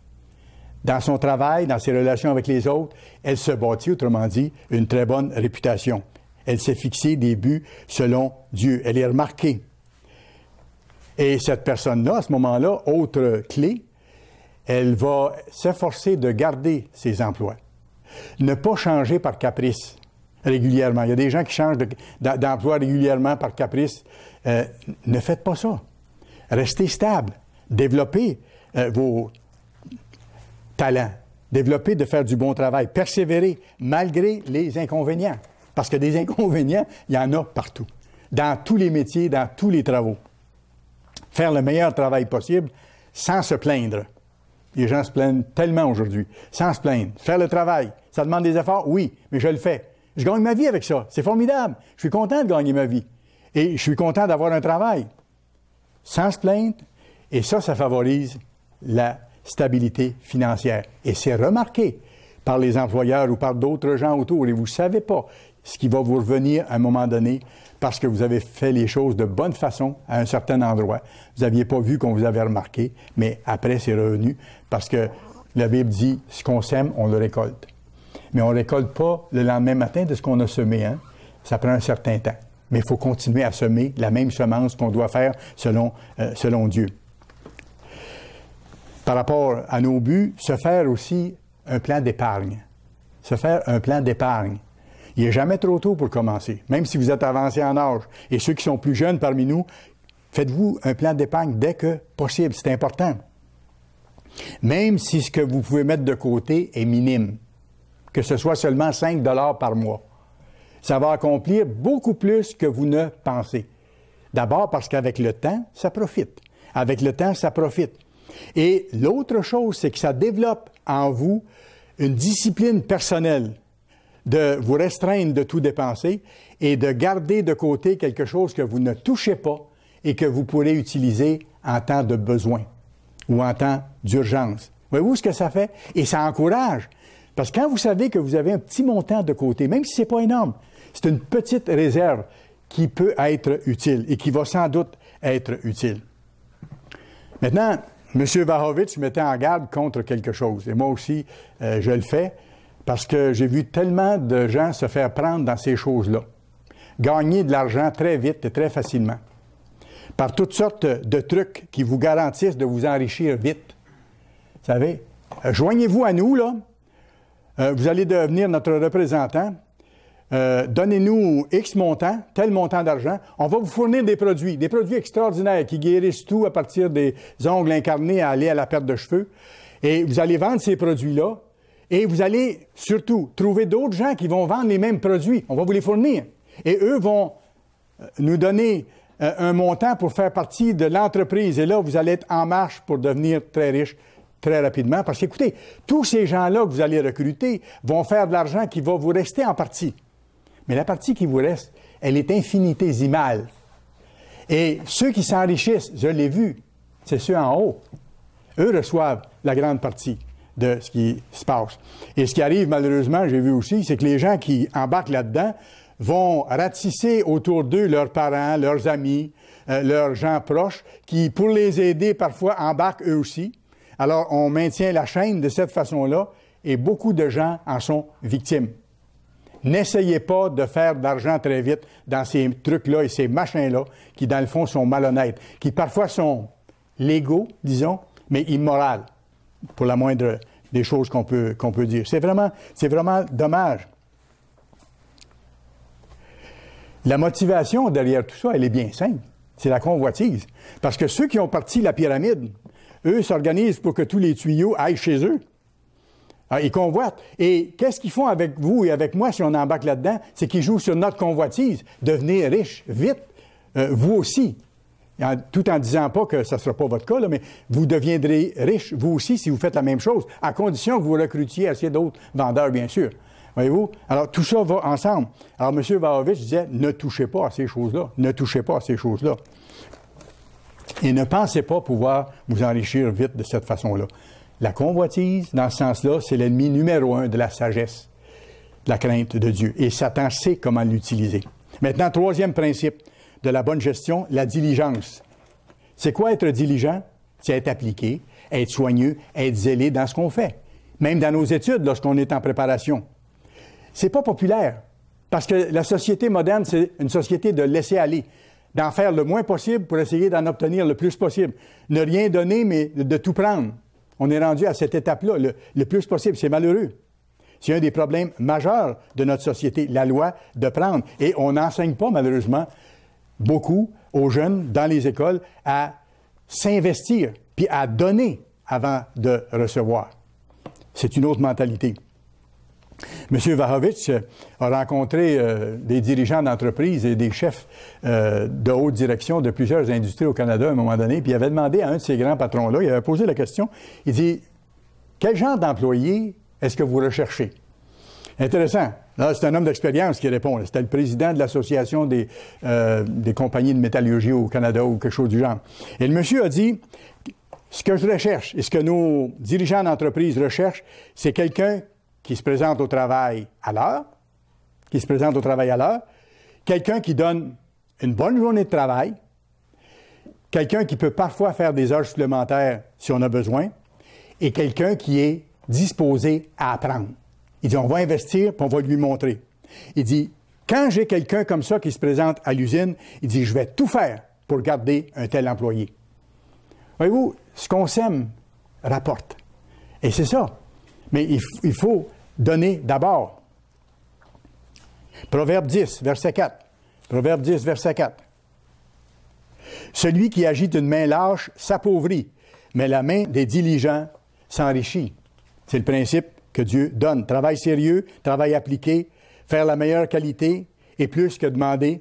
dans son travail, dans ses relations avec les autres, elle se bâtit, autrement dit, une très bonne réputation. Elle s'est fixée des buts selon Dieu. Elle est remarquée. Et cette personne-là, à ce moment-là, autre clé, elle va s'efforcer de garder ses emplois. Ne pas changer par caprice régulièrement. Il y a des gens qui changent d'emploi régulièrement par caprice. Ne faites pas ça. Restez stable. Développez vos talents. Développez de faire du bon travail. Persévérez malgré les inconvénients. Parce que des inconvénients, il y en a partout. Dans tous les métiers, dans tous les travaux. Faire le meilleur travail possible sans se plaindre. Les gens se plaignent tellement aujourd'hui. Sans se plaindre. Faire le travail. Ça demande des efforts? Oui, mais je le fais. Je gagne ma vie avec ça. C'est formidable. Je suis content de gagner ma vie. Et je suis content d'avoir un travail. Sans se plaindre. Et ça favorise la stabilité financière. Et c'est remarqué par les employeurs ou par d'autres gens autour. Et vous ne savez pas ce qui va vous revenir à un moment donné parce que vous avez fait les choses de bonne façon à un certain endroit. Vous n'aviez pas vu qu'on vous avait remarqué, mais après, c'est revenu parce que la Bible dit, ce qu'on sème, on le récolte. Mais on ne récolte pas le lendemain matin de ce qu'on a semé. Hein? Ça prend un certain temps. Mais il faut continuer à semer la même semence qu'on doit faire selon Dieu. Par rapport à nos buts, se faire aussi un plan d'épargne. Se faire un plan d'épargne. Il n'est jamais trop tôt pour commencer, même si vous êtes avancé en âge. Et ceux qui sont plus jeunes parmi nous, faites-vous un plan d'épargne dès que possible. C'est important. Même si ce que vous pouvez mettre de côté est minime, que ce soit seulement 5 $ par mois, ça va accomplir beaucoup plus que vous ne pensez. D'abord parce qu'avec le temps, ça profite. Avec le temps, ça profite. Et l'autre chose, c'est que ça développe en vous une discipline personnelle de vous restreindre de tout dépenser et de garder de côté quelque chose que vous ne touchez pas et que vous pourrez utiliser en temps de besoin ou en temps d'urgence. Voyez-vous ce que ça fait? Et ça encourage. Parce que quand vous savez que vous avez un petit montant de côté, même si ce n'est pas énorme, c'est une petite réserve qui peut être utile et qui va sans doute être utile. Maintenant, M. Vahovich mettait en garde contre quelque chose. Et moi aussi, je le fais parce que j'ai vu tellement de gens se faire prendre dans ces choses-là. Gagner de l'argent très vite et très facilement. Par toutes sortes de trucs qui vous garantissent de vous enrichir vite. Vous savez, joignez-vous à nous, là. Vous allez devenir notre représentant. Donnez-nous X montant, tel montant d'argent. On va vous fournir des produits extraordinaires qui guérissent tout à partir des ongles incarnés à aller à la perte de cheveux. Et vous allez vendre ces produits-là. Et vous allez surtout trouver d'autres gens qui vont vendre les mêmes produits. On va vous les fournir. Et eux vont nous donner un montant pour faire partie de l'entreprise. Et là, vous allez être en marche pour devenir très riche très rapidement. Parce qu'écoutez, tous ces gens-là que vous allez recruter vont faire de l'argent qui va vous rester en partie. Mais la partie qui vous reste, elle est infinitésimale. Et ceux qui s'enrichissent, je l'ai vu, c'est ceux en haut. Eux reçoivent la grande partie de ce qui se passe. Et ce qui arrive, malheureusement, j'ai vu aussi, c'est que les gens qui embarquent là-dedans vont ratisser autour d'eux leurs parents, leurs amis, leurs gens proches, qui, pour les aider, parfois embarquent eux aussi. Alors, on maintient la chaîne de cette façon-là, et beaucoup de gens en sont victimes. N'essayez pas de faire de l'argent très vite dans ces trucs-là et ces machins-là qui, dans le fond, sont malhonnêtes, qui parfois sont légaux, disons, mais immoraux, pour la moindre des choses qu'on peut dire. C'est vraiment dommage. La motivation derrière tout ça, elle est bien simple. C'est la convoitise. Parce que ceux qui ont parti la pyramide, eux s'organisent pour que tous les tuyaux aillent chez eux. Alors, ils convoitent. Et qu'est-ce qu'ils font avec vous et avec moi si on embarque là-dedans? C'est qu'ils jouent sur notre convoitise. Devenez riche, vite, vous aussi. Tout en disant pas que ça ne sera pas votre cas, là, mais vous deviendrez riche, vous aussi, si vous faites la même chose, à condition que vous recrutiez assez d'autres vendeurs, bien sûr. Voyez-vous? Alors, tout ça va ensemble. Alors, M. Vahovich disait, ne touchez pas à ces choses-là. Ne touchez pas à ces choses-là. Et ne pensez pas pouvoir vous enrichir vite de cette façon-là. La convoitise, dans ce sens-là, c'est l'ennemi numéro 1 de la sagesse, de la crainte de Dieu. Et Satan sait comment l'utiliser. Maintenant, troisième principe de la bonne gestion, la diligence. C'est quoi être diligent? C'est être appliqué, être soigneux, être zélé dans ce qu'on fait. même dans nos études, lorsqu'on est en préparation. C'est pas populaire, parce que la société moderne, c'est une société de laisser aller, d'en faire le moins possible pour essayer d'en obtenir le plus possible. Ne rien donner, mais de tout prendre. On est rendu à cette étape-là, le plus possible. C'est malheureux. C'est un des problèmes majeurs de notre société, la loi de prendre. Et on n'enseigne pas, malheureusement, beaucoup aux jeunes dans les écoles à s'investir, puis à donner avant de recevoir. C'est une autre mentalité. M. Vlahovic a rencontré des dirigeants d'entreprises et des chefs de haute direction de plusieurs industries au Canada à un moment donné, puis il avait demandé à un de ces grands patrons-là, il avait posé la question, il dit « Quel genre d'employé est-ce que vous recherchez? » Intéressant. Là, c'est un homme d'expérience qui répond. C'était le président de l'Association des compagnies de métallurgie au Canada ou quelque chose du genre. Et le monsieur a dit « Ce que je recherche et ce que nos dirigeants d'entreprise recherchent, c'est quelqu'un qui se présente au travail à l'heure, quelqu'un qui donne une bonne journée de travail, quelqu'un qui peut parfois faire des heures supplémentaires si on a besoin, et quelqu'un qui est disposé à apprendre. » Il dit, on va investir, puis on va lui montrer. Il dit, quand j'ai quelqu'un comme ça qui se présente à l'usine, il dit, je vais tout faire pour garder un tel employé. Voyez-vous, ce qu'on sème rapporte. Et c'est ça. Mais il faut donner d'abord. Proverbe 10, verset 4. Proverbe 10, verset 4. Celui qui agit d'une main lâche s'appauvrit, mais la main des diligents s'enrichit. C'est le principe que Dieu donne. Travail sérieux, travail appliqué, faire la meilleure qualité et plus que demander.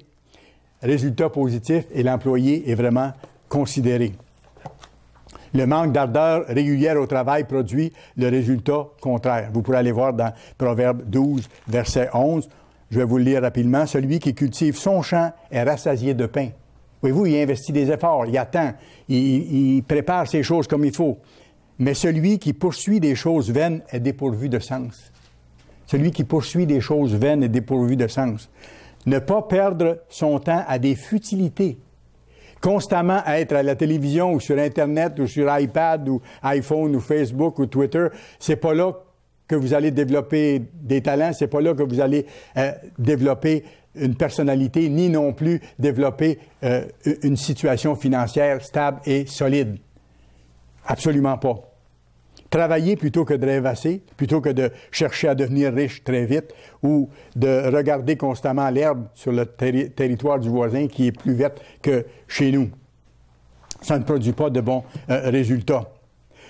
Résultat positif et l'employé est vraiment considéré. Le manque d'ardeur régulière au travail produit le résultat contraire. Vous pourrez aller voir dans Proverbe 12, verset 11. Je vais vous le lire rapidement. Celui qui cultive son champ est rassasié de pain. Voyez-vous, il investit des efforts, il attend, il prépare ses choses comme il faut. Mais celui qui poursuit des choses vaines est dépourvu de sens. Celui qui poursuit des choses vaines est dépourvu de sens. Ne pas perdre son temps à des futilités. Constamment à être à la télévision ou sur Internet ou sur iPad ou iPhone ou Facebook ou Twitter, c'est pas là que vous allez développer des talents, c'est pas là que vous allez développer une personnalité, ni non plus développer une situation financière stable et solide. Absolument pas. Travailler plutôt que de rêvasser, plutôt que de chercher à devenir riche très vite ou de regarder constamment l'herbe sur le territoire du voisin qui est plus verte que chez nous. Ça ne produit pas de bons résultats.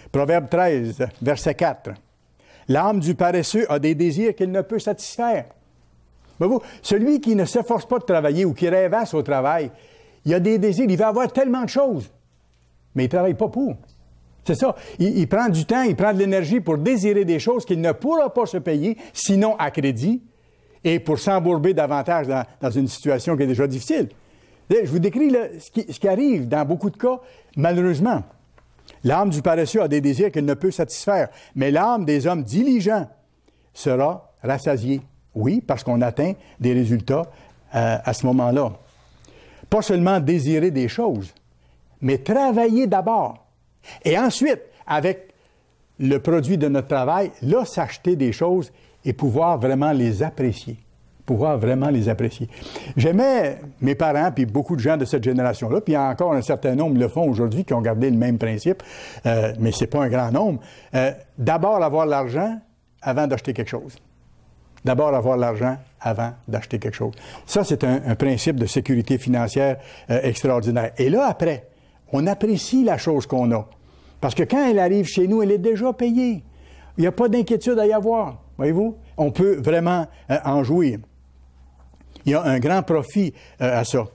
Proverbe 13, verset 4. L'âme du paresseux a des désirs qu'il ne peut satisfaire. Voyez-vous, celui qui ne s'efforce pas de travailler ou qui rêvasse au travail, il a des désirs, il va avoir tellement de choses, mais il ne travaille pas pour. C'est ça. Il prend du temps, il prend de l'énergie pour désirer des choses qu'il ne pourra pas se payer, sinon à crédit, et pour s'embourber davantage dans une situation qui est déjà difficile. Je vous décris ce qui arrive dans beaucoup de cas, malheureusement. L'âme du paresseux a des désirs qu'il ne peut satisfaire, mais l'âme des hommes diligents sera rassasiée. Oui, parce qu'on atteint des résultats à ce moment-là. Pas seulement désirer des choses, mais travailler d'abord. Et ensuite, avec le produit de notre travail, là, s'acheter des choses et pouvoir vraiment les apprécier. J'aimais mes parents, puis beaucoup de gens de cette génération-là, puis encore un certain nombre le font aujourd'hui, qui ont gardé le même principe, mais c'est pas un grand nombre. D'abord avoir l'argent avant d'acheter quelque chose. D'abord avoir l'argent avant d'acheter quelque chose. Ça, c'est un principe de sécurité financière extraordinaire. Et là, après, on apprécie la chose qu'on a. Parce que quand elle arrive chez nous, elle est déjà payée. Il n'y a pas d'inquiétude à y avoir. Voyez-vous? On peut vraiment en jouir. Il y a un grand profit à ça.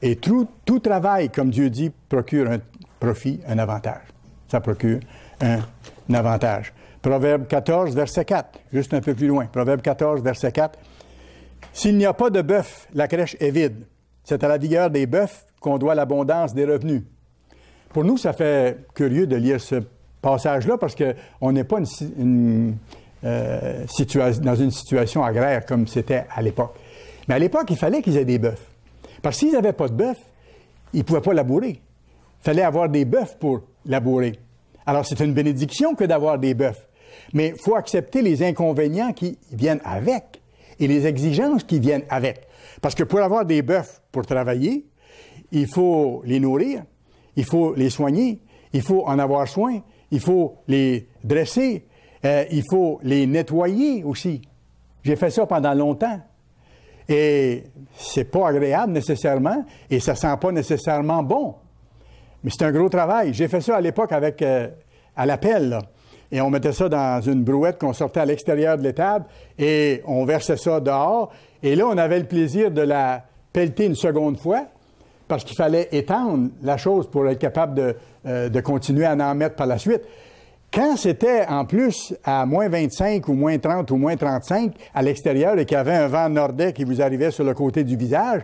Et tout travail, comme Dieu dit, procure un profit, un avantage. Ça procure un avantage. Proverbe 14, verset 4, juste un peu plus loin. Proverbe 14, verset 4. S'il n'y a pas de bœuf, la crèche est vide. C'est à la vigueur des bœufs qu'on doit l'abondance des revenus. Pour nous, ça fait curieux de lire ce passage-là parce qu'on n'est pas dans une situation agraire comme c'était à l'époque. Mais à l'époque, il fallait qu'ils aient des bœufs. Parce que s'ils n'avaient pas de bœufs, ils ne pouvaient pas labourer. Il fallait avoir des bœufs pour labourer. Alors, c'est une bénédiction que d'avoir des bœufs. Mais il faut accepter les inconvénients qui viennent avec et les exigences qui viennent avec. Parce que pour avoir des bœufs pour travailler, il faut les nourrir, il faut les soigner, il faut en avoir soin, il faut les dresser, il faut les nettoyer aussi. J'ai fait ça pendant longtemps. Et c'est pas agréable nécessairement et ça sent pas nécessairement bon. Mais c'est un gros travail. J'ai fait ça à l'époque avec à la pelle, là. Et on mettait ça dans une brouette qu'on sortait à l'extérieur de l'étable et on versait ça dehors. Et là, on avait le plaisir de la pelleter une seconde fois parce qu'il fallait étendre la chose pour être capable de continuer à en mettre par la suite. Quand c'était en plus à moins 25 ou moins 30 ou moins 35 à l'extérieur et qu'il y avait un vent nordais qui vous arrivait sur le côté du visage,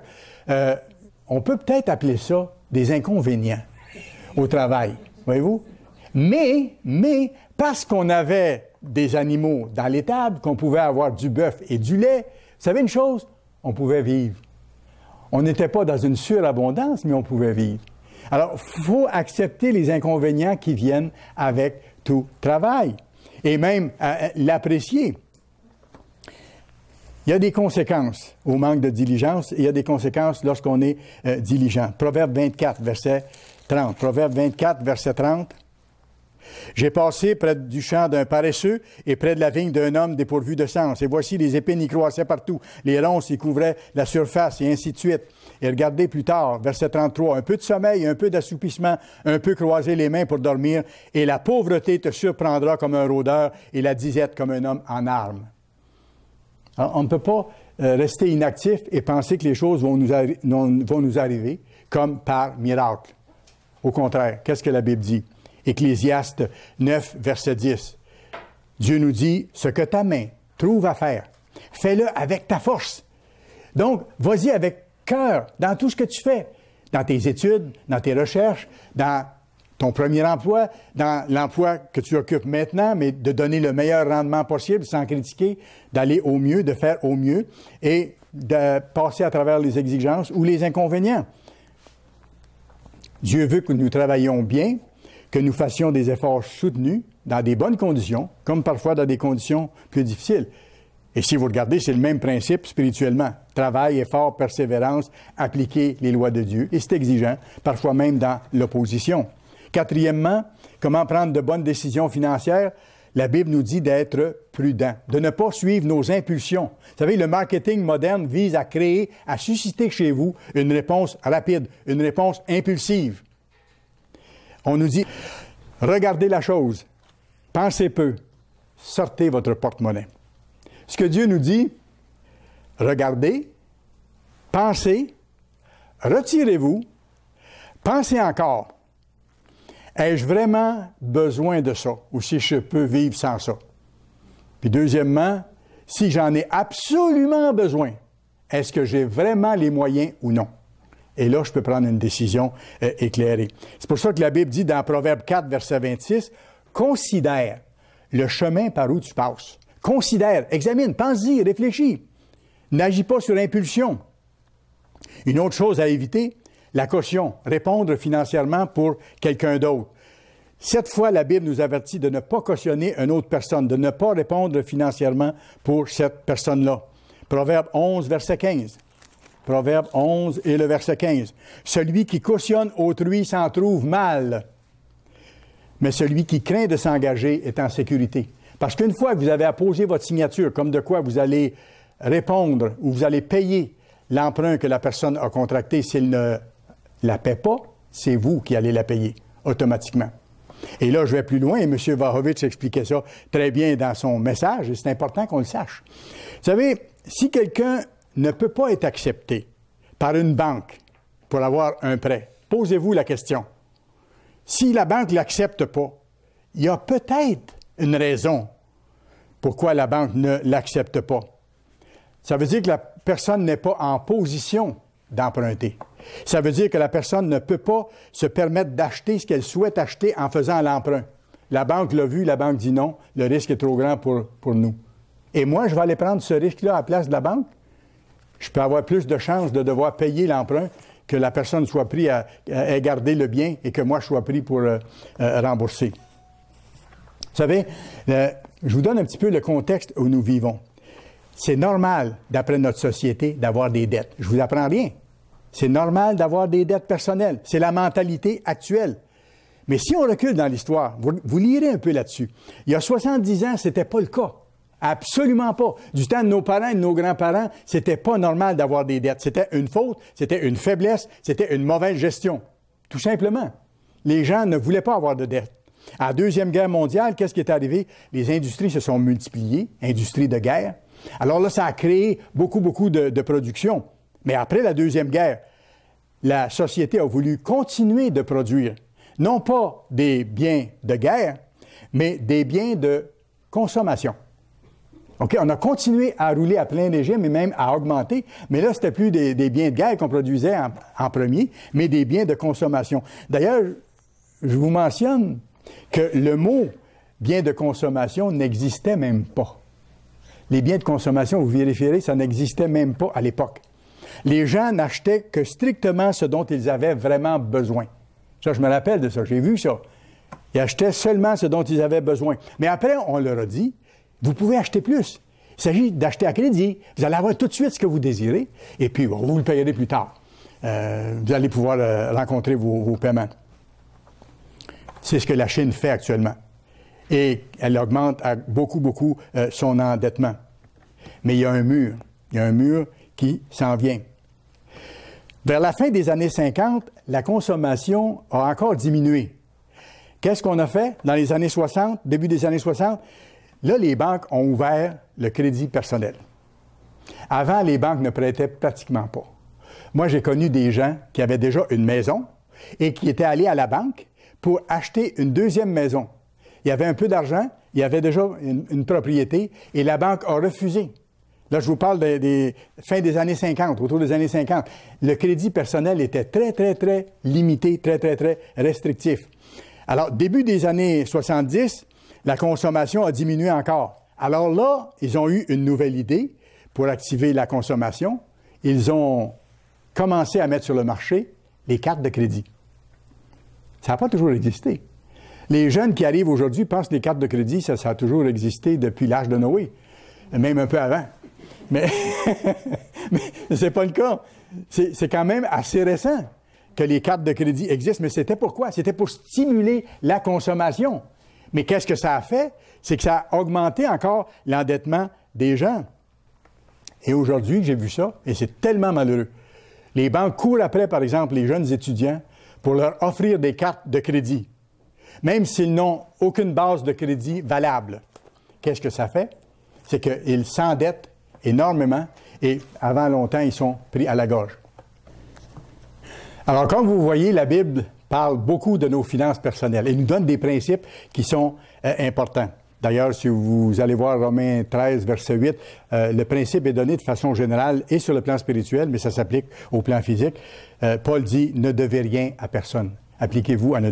on peut peut-être appeler ça des inconvénients au travail, voyez-vous? Mais, parce qu'on avait des animaux dans l'étable, qu'on pouvait avoir du bœuf et du lait, vous savez une chose? On pouvait vivre. On n'était pas dans une surabondance, mais on pouvait vivre. Alors, il faut accepter les inconvénients qui viennent avec tout travail et même l'apprécier. Il y a des conséquences au manque de diligence et il y a des conséquences lorsqu'on est diligent. Proverbe 24, verset 30. Proverbe 24, verset 30. J'ai passé près du champ d'un paresseux et près de la vigne d'un homme dépourvu de sens. Et voici, les épines y croissaient partout. Les ronces y couvraient la surface et ainsi de suite. Et regardez plus tard, verset 33, un peu de sommeil, un peu d'assoupissement, un peu croiser les mains pour dormir, et la pauvreté te surprendra comme un rôdeur et la disette comme un homme en armes. Alors, on ne peut pas rester inactif et penser que les choses vont nous arriver comme par miracle. Au contraire, qu'est-ce que la Bible dit? Ecclésiaste 9, verset 10. Dieu nous dit, ce que ta main trouve à faire, fais-le avec ta force. Donc, vas-y avec cœur dans tout ce que tu fais, dans tes études, dans tes recherches, dans ton premier emploi, dans l'emploi que tu occupes maintenant, mais de donner le meilleur rendement possible sans critiquer, d'aller au mieux, de faire au mieux et de passer à travers les exigences ou les inconvénients. Dieu veut que nous travaillions bien, que nous fassions des efforts soutenus dans des bonnes conditions, comme parfois dans des conditions plus difficiles. Et si vous regardez, c'est le même principe spirituellement. Travail, effort, persévérance, appliquer les lois de Dieu. Et c'est exigeant, parfois même dans l'opposition. Quatrièmement, comment prendre de bonnes décisions financières? La Bible nous dit d'être prudent, de ne pas suivre nos impulsions. Vous savez, le marketing moderne vise à créer, à susciter chez vous une réponse rapide, une réponse impulsive. On nous dit, regardez la chose, pensez peu, sortez votre porte-monnaie. Ce que Dieu nous dit, regardez, pensez, retirez-vous, pensez encore. Ai-je vraiment besoin de ça ou si je peux vivre sans ça? Puis deuxièmement, si j'en ai absolument besoin, est-ce que j'ai vraiment les moyens ou non? Et là, je peux prendre une décision éclairée. C'est pour ça que la Bible dit dans Proverbe 4, verset 26, « Considère le chemin par où tu passes. Considère, examine, pense-y, réfléchis. N'agis pas sur impulsion. » Une autre chose à éviter, la caution, répondre financièrement pour quelqu'un d'autre. Cette fois, la Bible nous avertit de ne pas cautionner une autre personne, de ne pas répondre financièrement pour cette personne-là. Proverbe 11, verset 15. Proverbe 11 et le verset 15. « Celui qui cautionne autrui s'en trouve mal, mais celui qui craint de s'engager est en sécurité. » Parce qu'une fois que vous avez apposé votre signature, comme de quoi vous allez répondre ou vous allez payer l'emprunt que la personne a contracté, s'il ne la paie pas, c'est vous qui allez la payer automatiquement. Et là, je vais plus loin, et M. Vahovitch expliquait ça très bien dans son message, et c'est important qu'on le sache. Vous savez, si quelqu'un ne peut pas être accepté par une banque pour avoir un prêt, posez-vous la question. Si la banque ne l'accepte pas, il y a peut-être une raison pourquoi la banque ne l'accepte pas. Ça veut dire que la personne n'est pas en position d'emprunter. Ça veut dire que la personne ne peut pas se permettre d'acheter ce qu'elle souhaite acheter en faisant l'emprunt. La banque l'a vu, la banque dit non, le risque est trop grand pour nous. Et moi, je vais aller prendre ce risque-là à la place de la banque. Je peux avoir plus de chances de devoir payer l'emprunt que la personne soit prise à garder le bien et que moi, je sois pris pour rembourser. Vous savez, je vous donne un petit peu le contexte où nous vivons. C'est normal, d'après notre société, d'avoir des dettes. Je vous apprends rien. C'est normal d'avoir des dettes personnelles. C'est la mentalité actuelle. Mais si on recule dans l'histoire, vous lirez un peu là-dessus. Il y a 70 ans, c'était pas le cas. Absolument pas. Du temps de nos parents et de nos grands-parents, c'était pas normal d'avoir des dettes. C'était une faute, c'était une faiblesse, c'était une mauvaise gestion. Tout simplement. Les gens ne voulaient pas avoir de dettes. À la Deuxième Guerre mondiale, qu'est-ce qui est arrivé? Les industries se sont multipliées, industries de guerre. Alors là, ça a créé beaucoup de production. Mais après la Deuxième Guerre, la société a voulu continuer de produire, non pas des biens de guerre, mais des biens de consommation. OK, on a continué à rouler à plein régime et même à augmenter, mais là, c'était plus des biens de guerre qu'on produisait en premier, mais des biens de consommation. D'ailleurs, je vous mentionne que le mot « bien de consommation » n'existait même pas. Les biens de consommation, vous vérifierez, ça n'existait même pas à l'époque. Les gens n'achetaient que strictement ce dont ils avaient vraiment besoin. Ça, je me rappelle de ça, j'ai vu ça. Ils achetaient seulement ce dont ils avaient besoin. Mais après, on leur a dit, vous pouvez acheter plus. Il s'agit d'acheter à crédit. Vous allez avoir tout de suite ce que vous désirez, et puis vous le payerez plus tard. Vous allez pouvoir rencontrer vos paiements. C'est ce que la Chine fait actuellement. Et elle augmente beaucoup son endettement. Mais il y a un mur. Il y a un mur qui s'en vient. Vers la fin des années 50, la consommation a encore diminué. Qu'est-ce qu'on a fait dans les années 60, début des années 60? Là, les banques ont ouvert le crédit personnel. Avant, les banques ne prêtaient pratiquement pas. Moi, j'ai connu des gens qui avaient déjà une maison et qui étaient allés à la banque pour acheter une deuxième maison. Il y avait un peu d'argent, il y avait déjà une propriété, et la banque a refusé. Là, je vous parle des fins des années 50, autour des années 50. Le crédit personnel était très limité, très restrictif. Alors, début des années 70, la consommation a diminué encore. Alors là, ils ont eu une nouvelle idée pour activer la consommation. Ils ont commencé à mettre sur le marché les cartes de crédit. Ça n'a pas toujours existé. Les jeunes qui arrivent aujourd'hui pensent que les cartes de crédit, ça a toujours existé depuis l'âge de Noé, même un peu avant. Mais c'est pas le cas. C'est quand même assez récent que les cartes de crédit existent. Mais c'était pourquoi? C'était pour stimuler la consommation. Mais qu'est-ce que ça a fait? C'est que ça a augmenté encore l'endettement des gens. Et aujourd'hui, j'ai vu ça, et c'est tellement malheureux. Les banques courent après, par exemple, les jeunes étudiants pour leur offrir des cartes de crédit, même s'ils n'ont aucune base de crédit valable. Qu'est-ce que ça fait? C'est qu'ils s'endettent énormément et avant longtemps, ils sont pris à la gorge. Alors, comme vous voyez, la Bible parle beaucoup de nos finances personnelles et nous donne des principes qui sont importants. D'ailleurs, si vous allez voir Romains 13, verset 8, le principe est donné de façon générale et sur le plan spirituel, mais ça s'applique au plan physique. Paul dit « Ne devez rien à personne ». Appliquez-vous à ne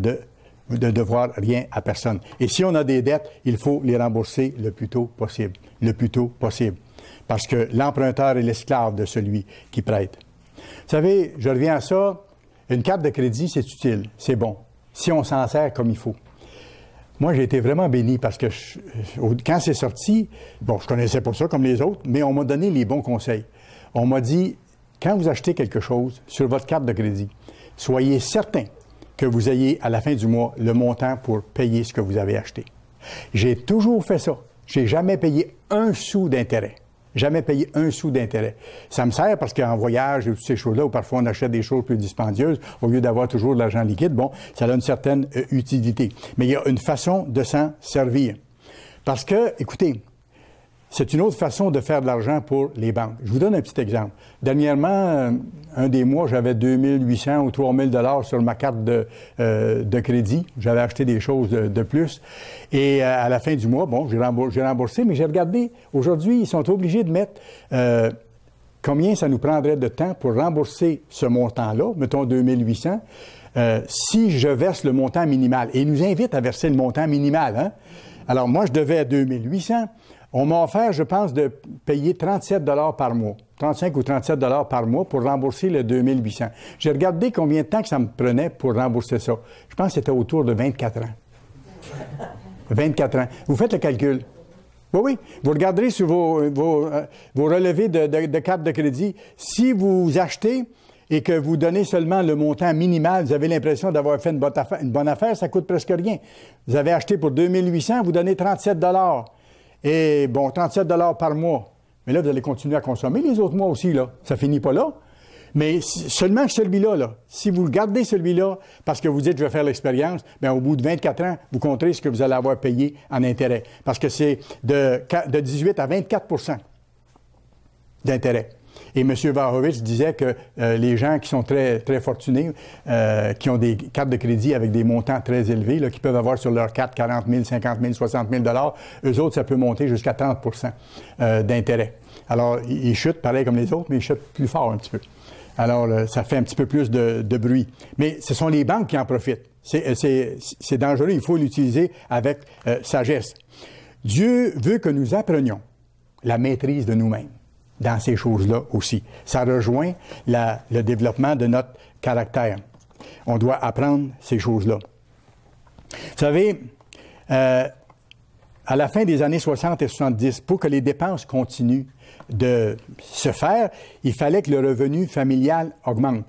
devoir rien à personne. Et si on a des dettes, il faut les rembourser le plus tôt possible. Le plus tôt possible. Parce que l'emprunteur est l'esclave de celui qui prête. Vous savez, je reviens à ça, une carte de crédit, c'est utile, c'est bon, si on s'en sert comme il faut. Moi, j'ai été vraiment béni parce que quand c'est sorti, bon, je connaissais pas ça comme les autres, mais on m'a donné les bons conseils. On m'a dit, quand vous achetez quelque chose sur votre carte de crédit, soyez certain que vous ayez à la fin du mois le montant pour payer ce que vous avez acheté. J'ai toujours fait ça. J'ai jamais payé un sou d'intérêt. Jamais payé un sou d'intérêt. Ça me sert parce qu'en voyage et toutes ces choses-là, où parfois on achète des choses plus dispendieuses, au lieu d'avoir toujours de l'argent liquide, bon, ça a une certaine utilité. Mais il y a une façon de s'en servir. Parce que, écoutez, c'est une autre façon de faire de l'argent pour les banques. Je vous donne un petit exemple. Dernièrement, un des mois, j'avais 2800 ou 3000 $ sur ma carte de crédit. J'avais acheté des choses de plus. Et à la fin du mois, bon, j'ai remboursé, mais j'ai regardé. Aujourd'hui, ils sont obligés de mettre combien ça nous prendrait de temps pour rembourser ce montant-là, mettons 2800, si je verse le montant minimal. Et ils nous invitent à verser le montant minimal. Hein? Alors, moi, je devais à 2800. On m'a offert, je pense, de payer 37 $ par mois, 35 ou 37 $ par mois pour rembourser le 2800. J'ai regardé combien de temps que ça me prenait pour rembourser ça. Je pense que c'était autour de 24 ans. 24 ans. Vous faites le calcul. Oui, oui. Vous regarderez sur vos relevés de carte de crédit. Si vous achetez et que vous donnez seulement le montant minimal, vous avez l'impression d'avoir fait une bonne affaire, ça coûte presque rien. Vous avez acheté pour 2800, vous donnez 37 $. Et bon, 37 $ par mois. Mais là, vous allez continuer à consommer les autres mois aussi, là. Ça finit pas là. Mais seulement celui-là, là, si vous gardez celui-là parce que vous dites « je vais faire l'expérience », bien, au bout de 24 ans, vous compterez ce que vous allez avoir payé en intérêt. Parce que c'est de 18 à 24 % d'intérêt. Et M. Vlahovic disait que les gens qui sont très, très fortunés, qui ont des cartes de crédit avec des montants très élevés, là, qui peuvent avoir sur leur carte 40 000, 50 000, 60 000 $, eux autres, ça peut monter jusqu'à 30 % d'intérêt. Alors, ils chutent pareil comme les autres, mais ils chutent plus fort un petit peu. Alors, ça fait un petit peu plus de bruit. Mais ce sont les banques qui en profitent. C'est dangereux, il faut l'utiliser avec sagesse. Dieu veut que nous apprenions la maîtrise de nous-mêmes dans ces choses-là aussi. Ça rejoint le développement de notre caractère. On doit apprendre ces choses-là. Vous savez, à la fin des années 60 et 70, pour que les dépenses continuent de se faire, il fallait que le revenu familial augmente.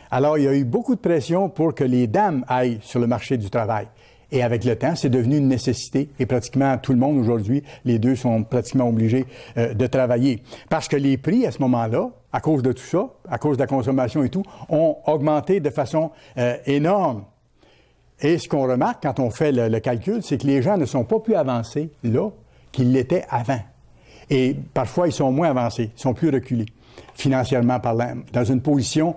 Alors, il y a eu beaucoup de pression pour que les dames aillent sur le marché du travail. Et avec le temps, c'est devenu une nécessité. Et pratiquement tout le monde aujourd'hui, les deux sont pratiquement obligés de travailler. Parce que les prix, à ce moment-là, à cause de tout ça, à cause de la consommation et tout, ont augmenté de façon énorme. Et ce qu'on remarque quand on fait le calcul, c'est que les gens ne sont pas plus avancés là qu'ils l'étaient avant. Et parfois, ils sont moins avancés, ils sont plus reculés, financièrement parlant, dans une position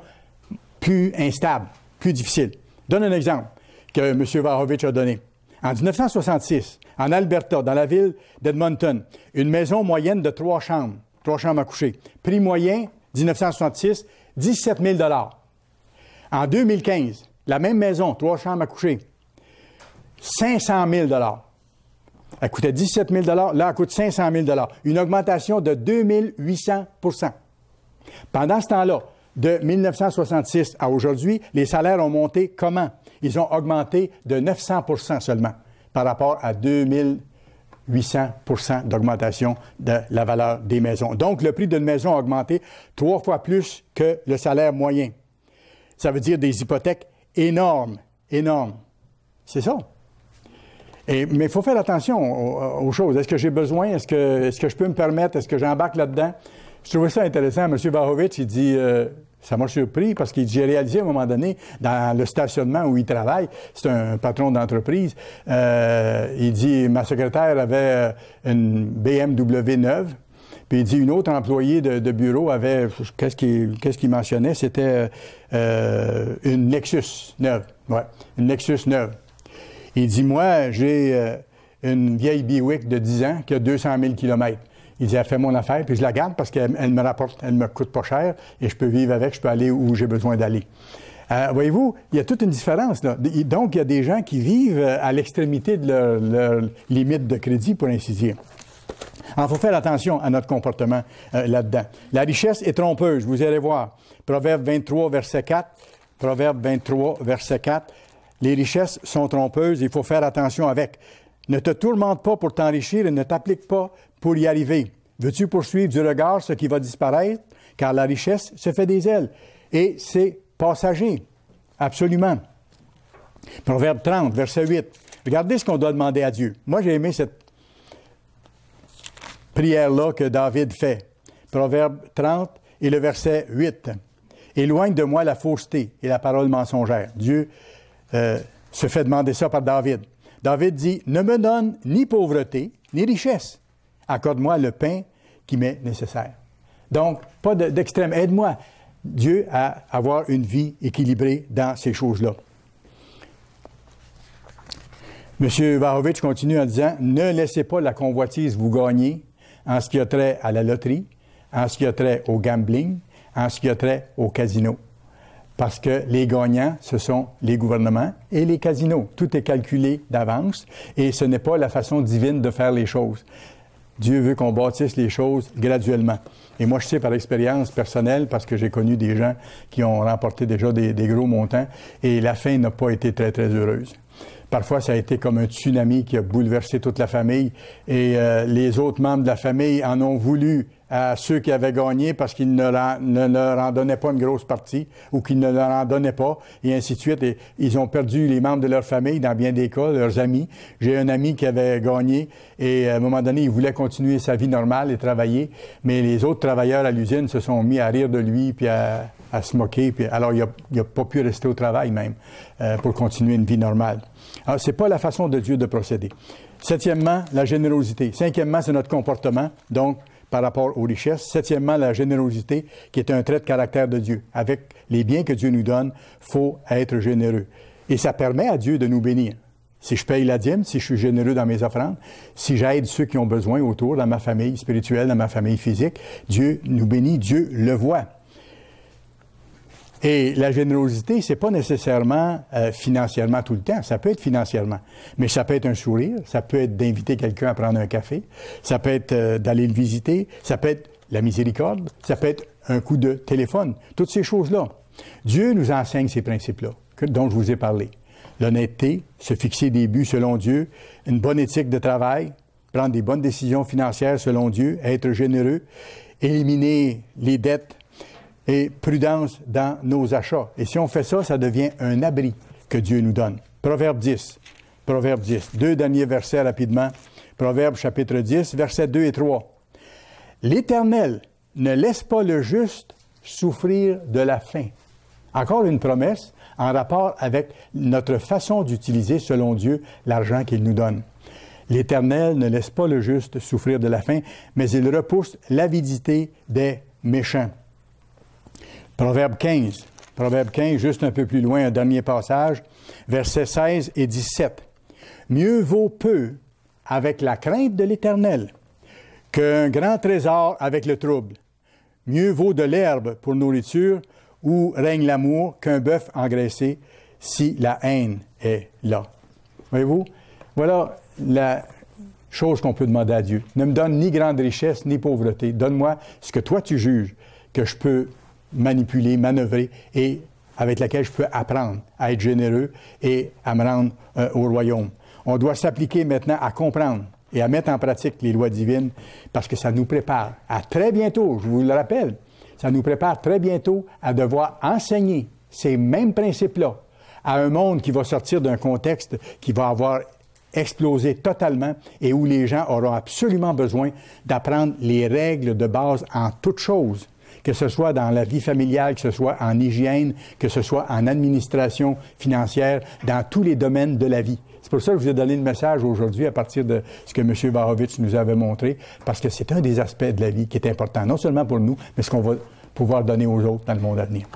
plus instable, plus difficile. Je donne un exemple que M. Vlahovic a donné. En 1966, en Alberta, dans la ville d'Edmonton, une maison moyenne de 3 chambres à coucher. Prix moyen, 1966, 17 000 $. En 2015, la même maison, 3 chambres à coucher, 500 000 $. Elle coûtait 17 000 $, là, elle coûte 500 000 $. Une augmentation de 2800 %. Pendant ce temps-là, de 1966 à aujourd'hui, les salaires ont monté comment? Ils ont augmenté de 900 % seulement par rapport à 2800 % d'augmentation de la valeur des maisons. Donc, le prix d'une maison a augmenté 3 fois plus que le salaire moyen. Ça veut dire des hypothèques énormes, énormes. C'est ça. Mais il faut faire attention aux choses. Est-ce que j'ai besoin? Est-ce que je peux me permettre? Est-ce que j'embarque là-dedans? Je trouvais ça intéressant. M. Vlahovic, il dit, ça m'a surpris parce qu'il dit, j'ai réalisé à un moment donné, dans le stationnement où il travaille, c'est un patron d'entreprise, il dit, ma secrétaire avait une BMW neuve, puis il dit, une autre employée de bureau avait, qu'est-ce qu'il mentionnait? C'était une Lexus neuve. Ouais, une Lexus neuve. Il dit, moi, j'ai une vieille Buick de 10 ans qui a 200 000 km. Il dit, elle fait mon affaire, puis je la garde parce qu'elle me rapporte, elle me coûte pas cher et je peux vivre avec, je peux aller où j'ai besoin d'aller. Voyez-vous, il y a toute une différence, là. Donc, il y a des gens qui vivent à l'extrémité de leur limite de crédit, pour ainsi dire. Alors, il faut faire attention à notre comportement là-dedans. La richesse est trompeuse, vous allez voir. Proverbe 23, verset 4. Proverbe 23, verset 4. Les richesses sont trompeuses, il faut faire attention avec. Ne te tourmente pas pour t'enrichir et ne t'applique pas pour y arriver. Veux-tu poursuivre du regard ce qui va disparaître? Car la richesse se fait des ailes. Et c'est passager. Absolument. Proverbe 30, verset 8. Regardez ce qu'on doit demander à Dieu. Moi, j'ai aimé cette prière-là que David fait. Proverbe 30 et le verset 8. Éloigne de moi la fausseté et la parole mensongère. Dieu se fait demander ça par David. David dit, ne me donne ni pauvreté, ni richesse. Accorde-moi le pain qui m'est nécessaire. Donc, pas d'extrême. Aide-moi, Dieu, à avoir une vie équilibrée dans ces choses-là. M. Vlahovic continue en disant, ne laissez pas la convoitise vous gagner en ce qui a trait à la loterie, en ce qui a trait au gambling, en ce qui a trait au casino. Parce que les gagnants, ce sont les gouvernements et les casinos. Tout est calculé d'avance et ce n'est pas la façon divine de faire les choses. Dieu veut qu'on bâtisse les choses graduellement. Et moi, je sais par expérience personnelle, parce que j'ai connu des gens qui ont remporté déjà des gros montants, et la fin n'a pas été très, très heureuse. Parfois, ça a été comme un tsunami qui a bouleversé toute la famille et les autres membres de la famille en ont voulu à ceux qui avaient gagné parce qu'ils ne leur en donnaient pas une grosse partie ou qu'ils ne leur en donnaient pas, et ainsi de suite. Et ils ont perdu les membres de leur famille, dans bien des cas, leurs amis. J'ai un ami qui avait gagné et à un moment donné, il voulait continuer sa vie normale et travailler, mais les autres travailleurs à l'usine se sont mis à rire de lui puis à se moquer. Puis, alors, il n'a pas pu rester au travail même pour continuer une vie normale. Alors, c'est pas la façon de Dieu de procéder. Septièmement, la générosité. Cinquièmement, c'est notre comportement, donc par rapport aux richesses. Septièmement, la générosité, qui est un trait de caractère de Dieu. Avec les biens que Dieu nous donne, il faut être généreux. Et ça permet à Dieu de nous bénir. Si je paye la dîme, si je suis généreux dans mes offrandes, si j'aide ceux qui ont besoin autour, dans ma famille spirituelle, dans ma famille physique, Dieu nous bénit, Dieu le voit. Et la générosité, c'est pas nécessairement financièrement tout le temps. Ça peut être financièrement, mais ça peut être un sourire, ça peut être d'inviter quelqu'un à prendre un café, ça peut être d'aller le visiter, ça peut être la miséricorde, ça peut être un coup de téléphone. Toutes ces choses-là. Dieu nous enseigne ces principes-là, dont je vous ai parlé. L'honnêteté, se fixer des buts selon Dieu, une bonne éthique de travail, prendre des bonnes décisions financières selon Dieu, être généreux, éliminer les dettes, et prudence dans nos achats. Et si on fait ça, ça devient un abri que Dieu nous donne. Proverbe 10. Proverbe 10. 2 derniers versets rapidement. Proverbe chapitre 10, versets 2 et 3. L'Éternel ne laisse pas le juste souffrir de la faim. Encore une promesse en rapport avec notre façon d'utiliser, selon Dieu, l'argent qu'il nous donne. L'Éternel ne laisse pas le juste souffrir de la faim, mais il repousse l'avidité des méchants. Proverbe 15. Proverbe 15, juste un peu plus loin, un dernier passage, versets 16 et 17. Mieux vaut peu avec la crainte de l'Éternel qu'un grand trésor avec le trouble. Mieux vaut de l'herbe pour nourriture où règne l'amour qu'un bœuf engraissé si la haine est là. Voyez-vous? Voilà la chose qu'on peut demander à Dieu. Ne me donne ni grande richesse ni pauvreté. Donne-moi ce que toi tu juges que je peux manipuler, manœuvrer et avec laquelle je peux apprendre à être généreux et à me rendre au royaume. On doit s'appliquer maintenant à comprendre et à mettre en pratique les lois divines parce que ça nous prépare à très bientôt, je vous le rappelle, ça nous prépare très bientôt à devoir enseigner ces mêmes principes-là à un monde qui va sortir d'un contexte qui va avoir explosé totalement et où les gens auront absolument besoin d'apprendre les règles de base en toutes choses. Que ce soit dans la vie familiale, que ce soit en hygiène, que ce soit en administration financière, dans tous les domaines de la vie. C'est pour ça que je vous ai donné le message aujourd'hui à partir de ce que M. Warovitch nous avait montré, parce que c'est un des aspects de la vie qui est important, non seulement pour nous, mais ce qu'on va pouvoir donner aux autres dans le monde à venir.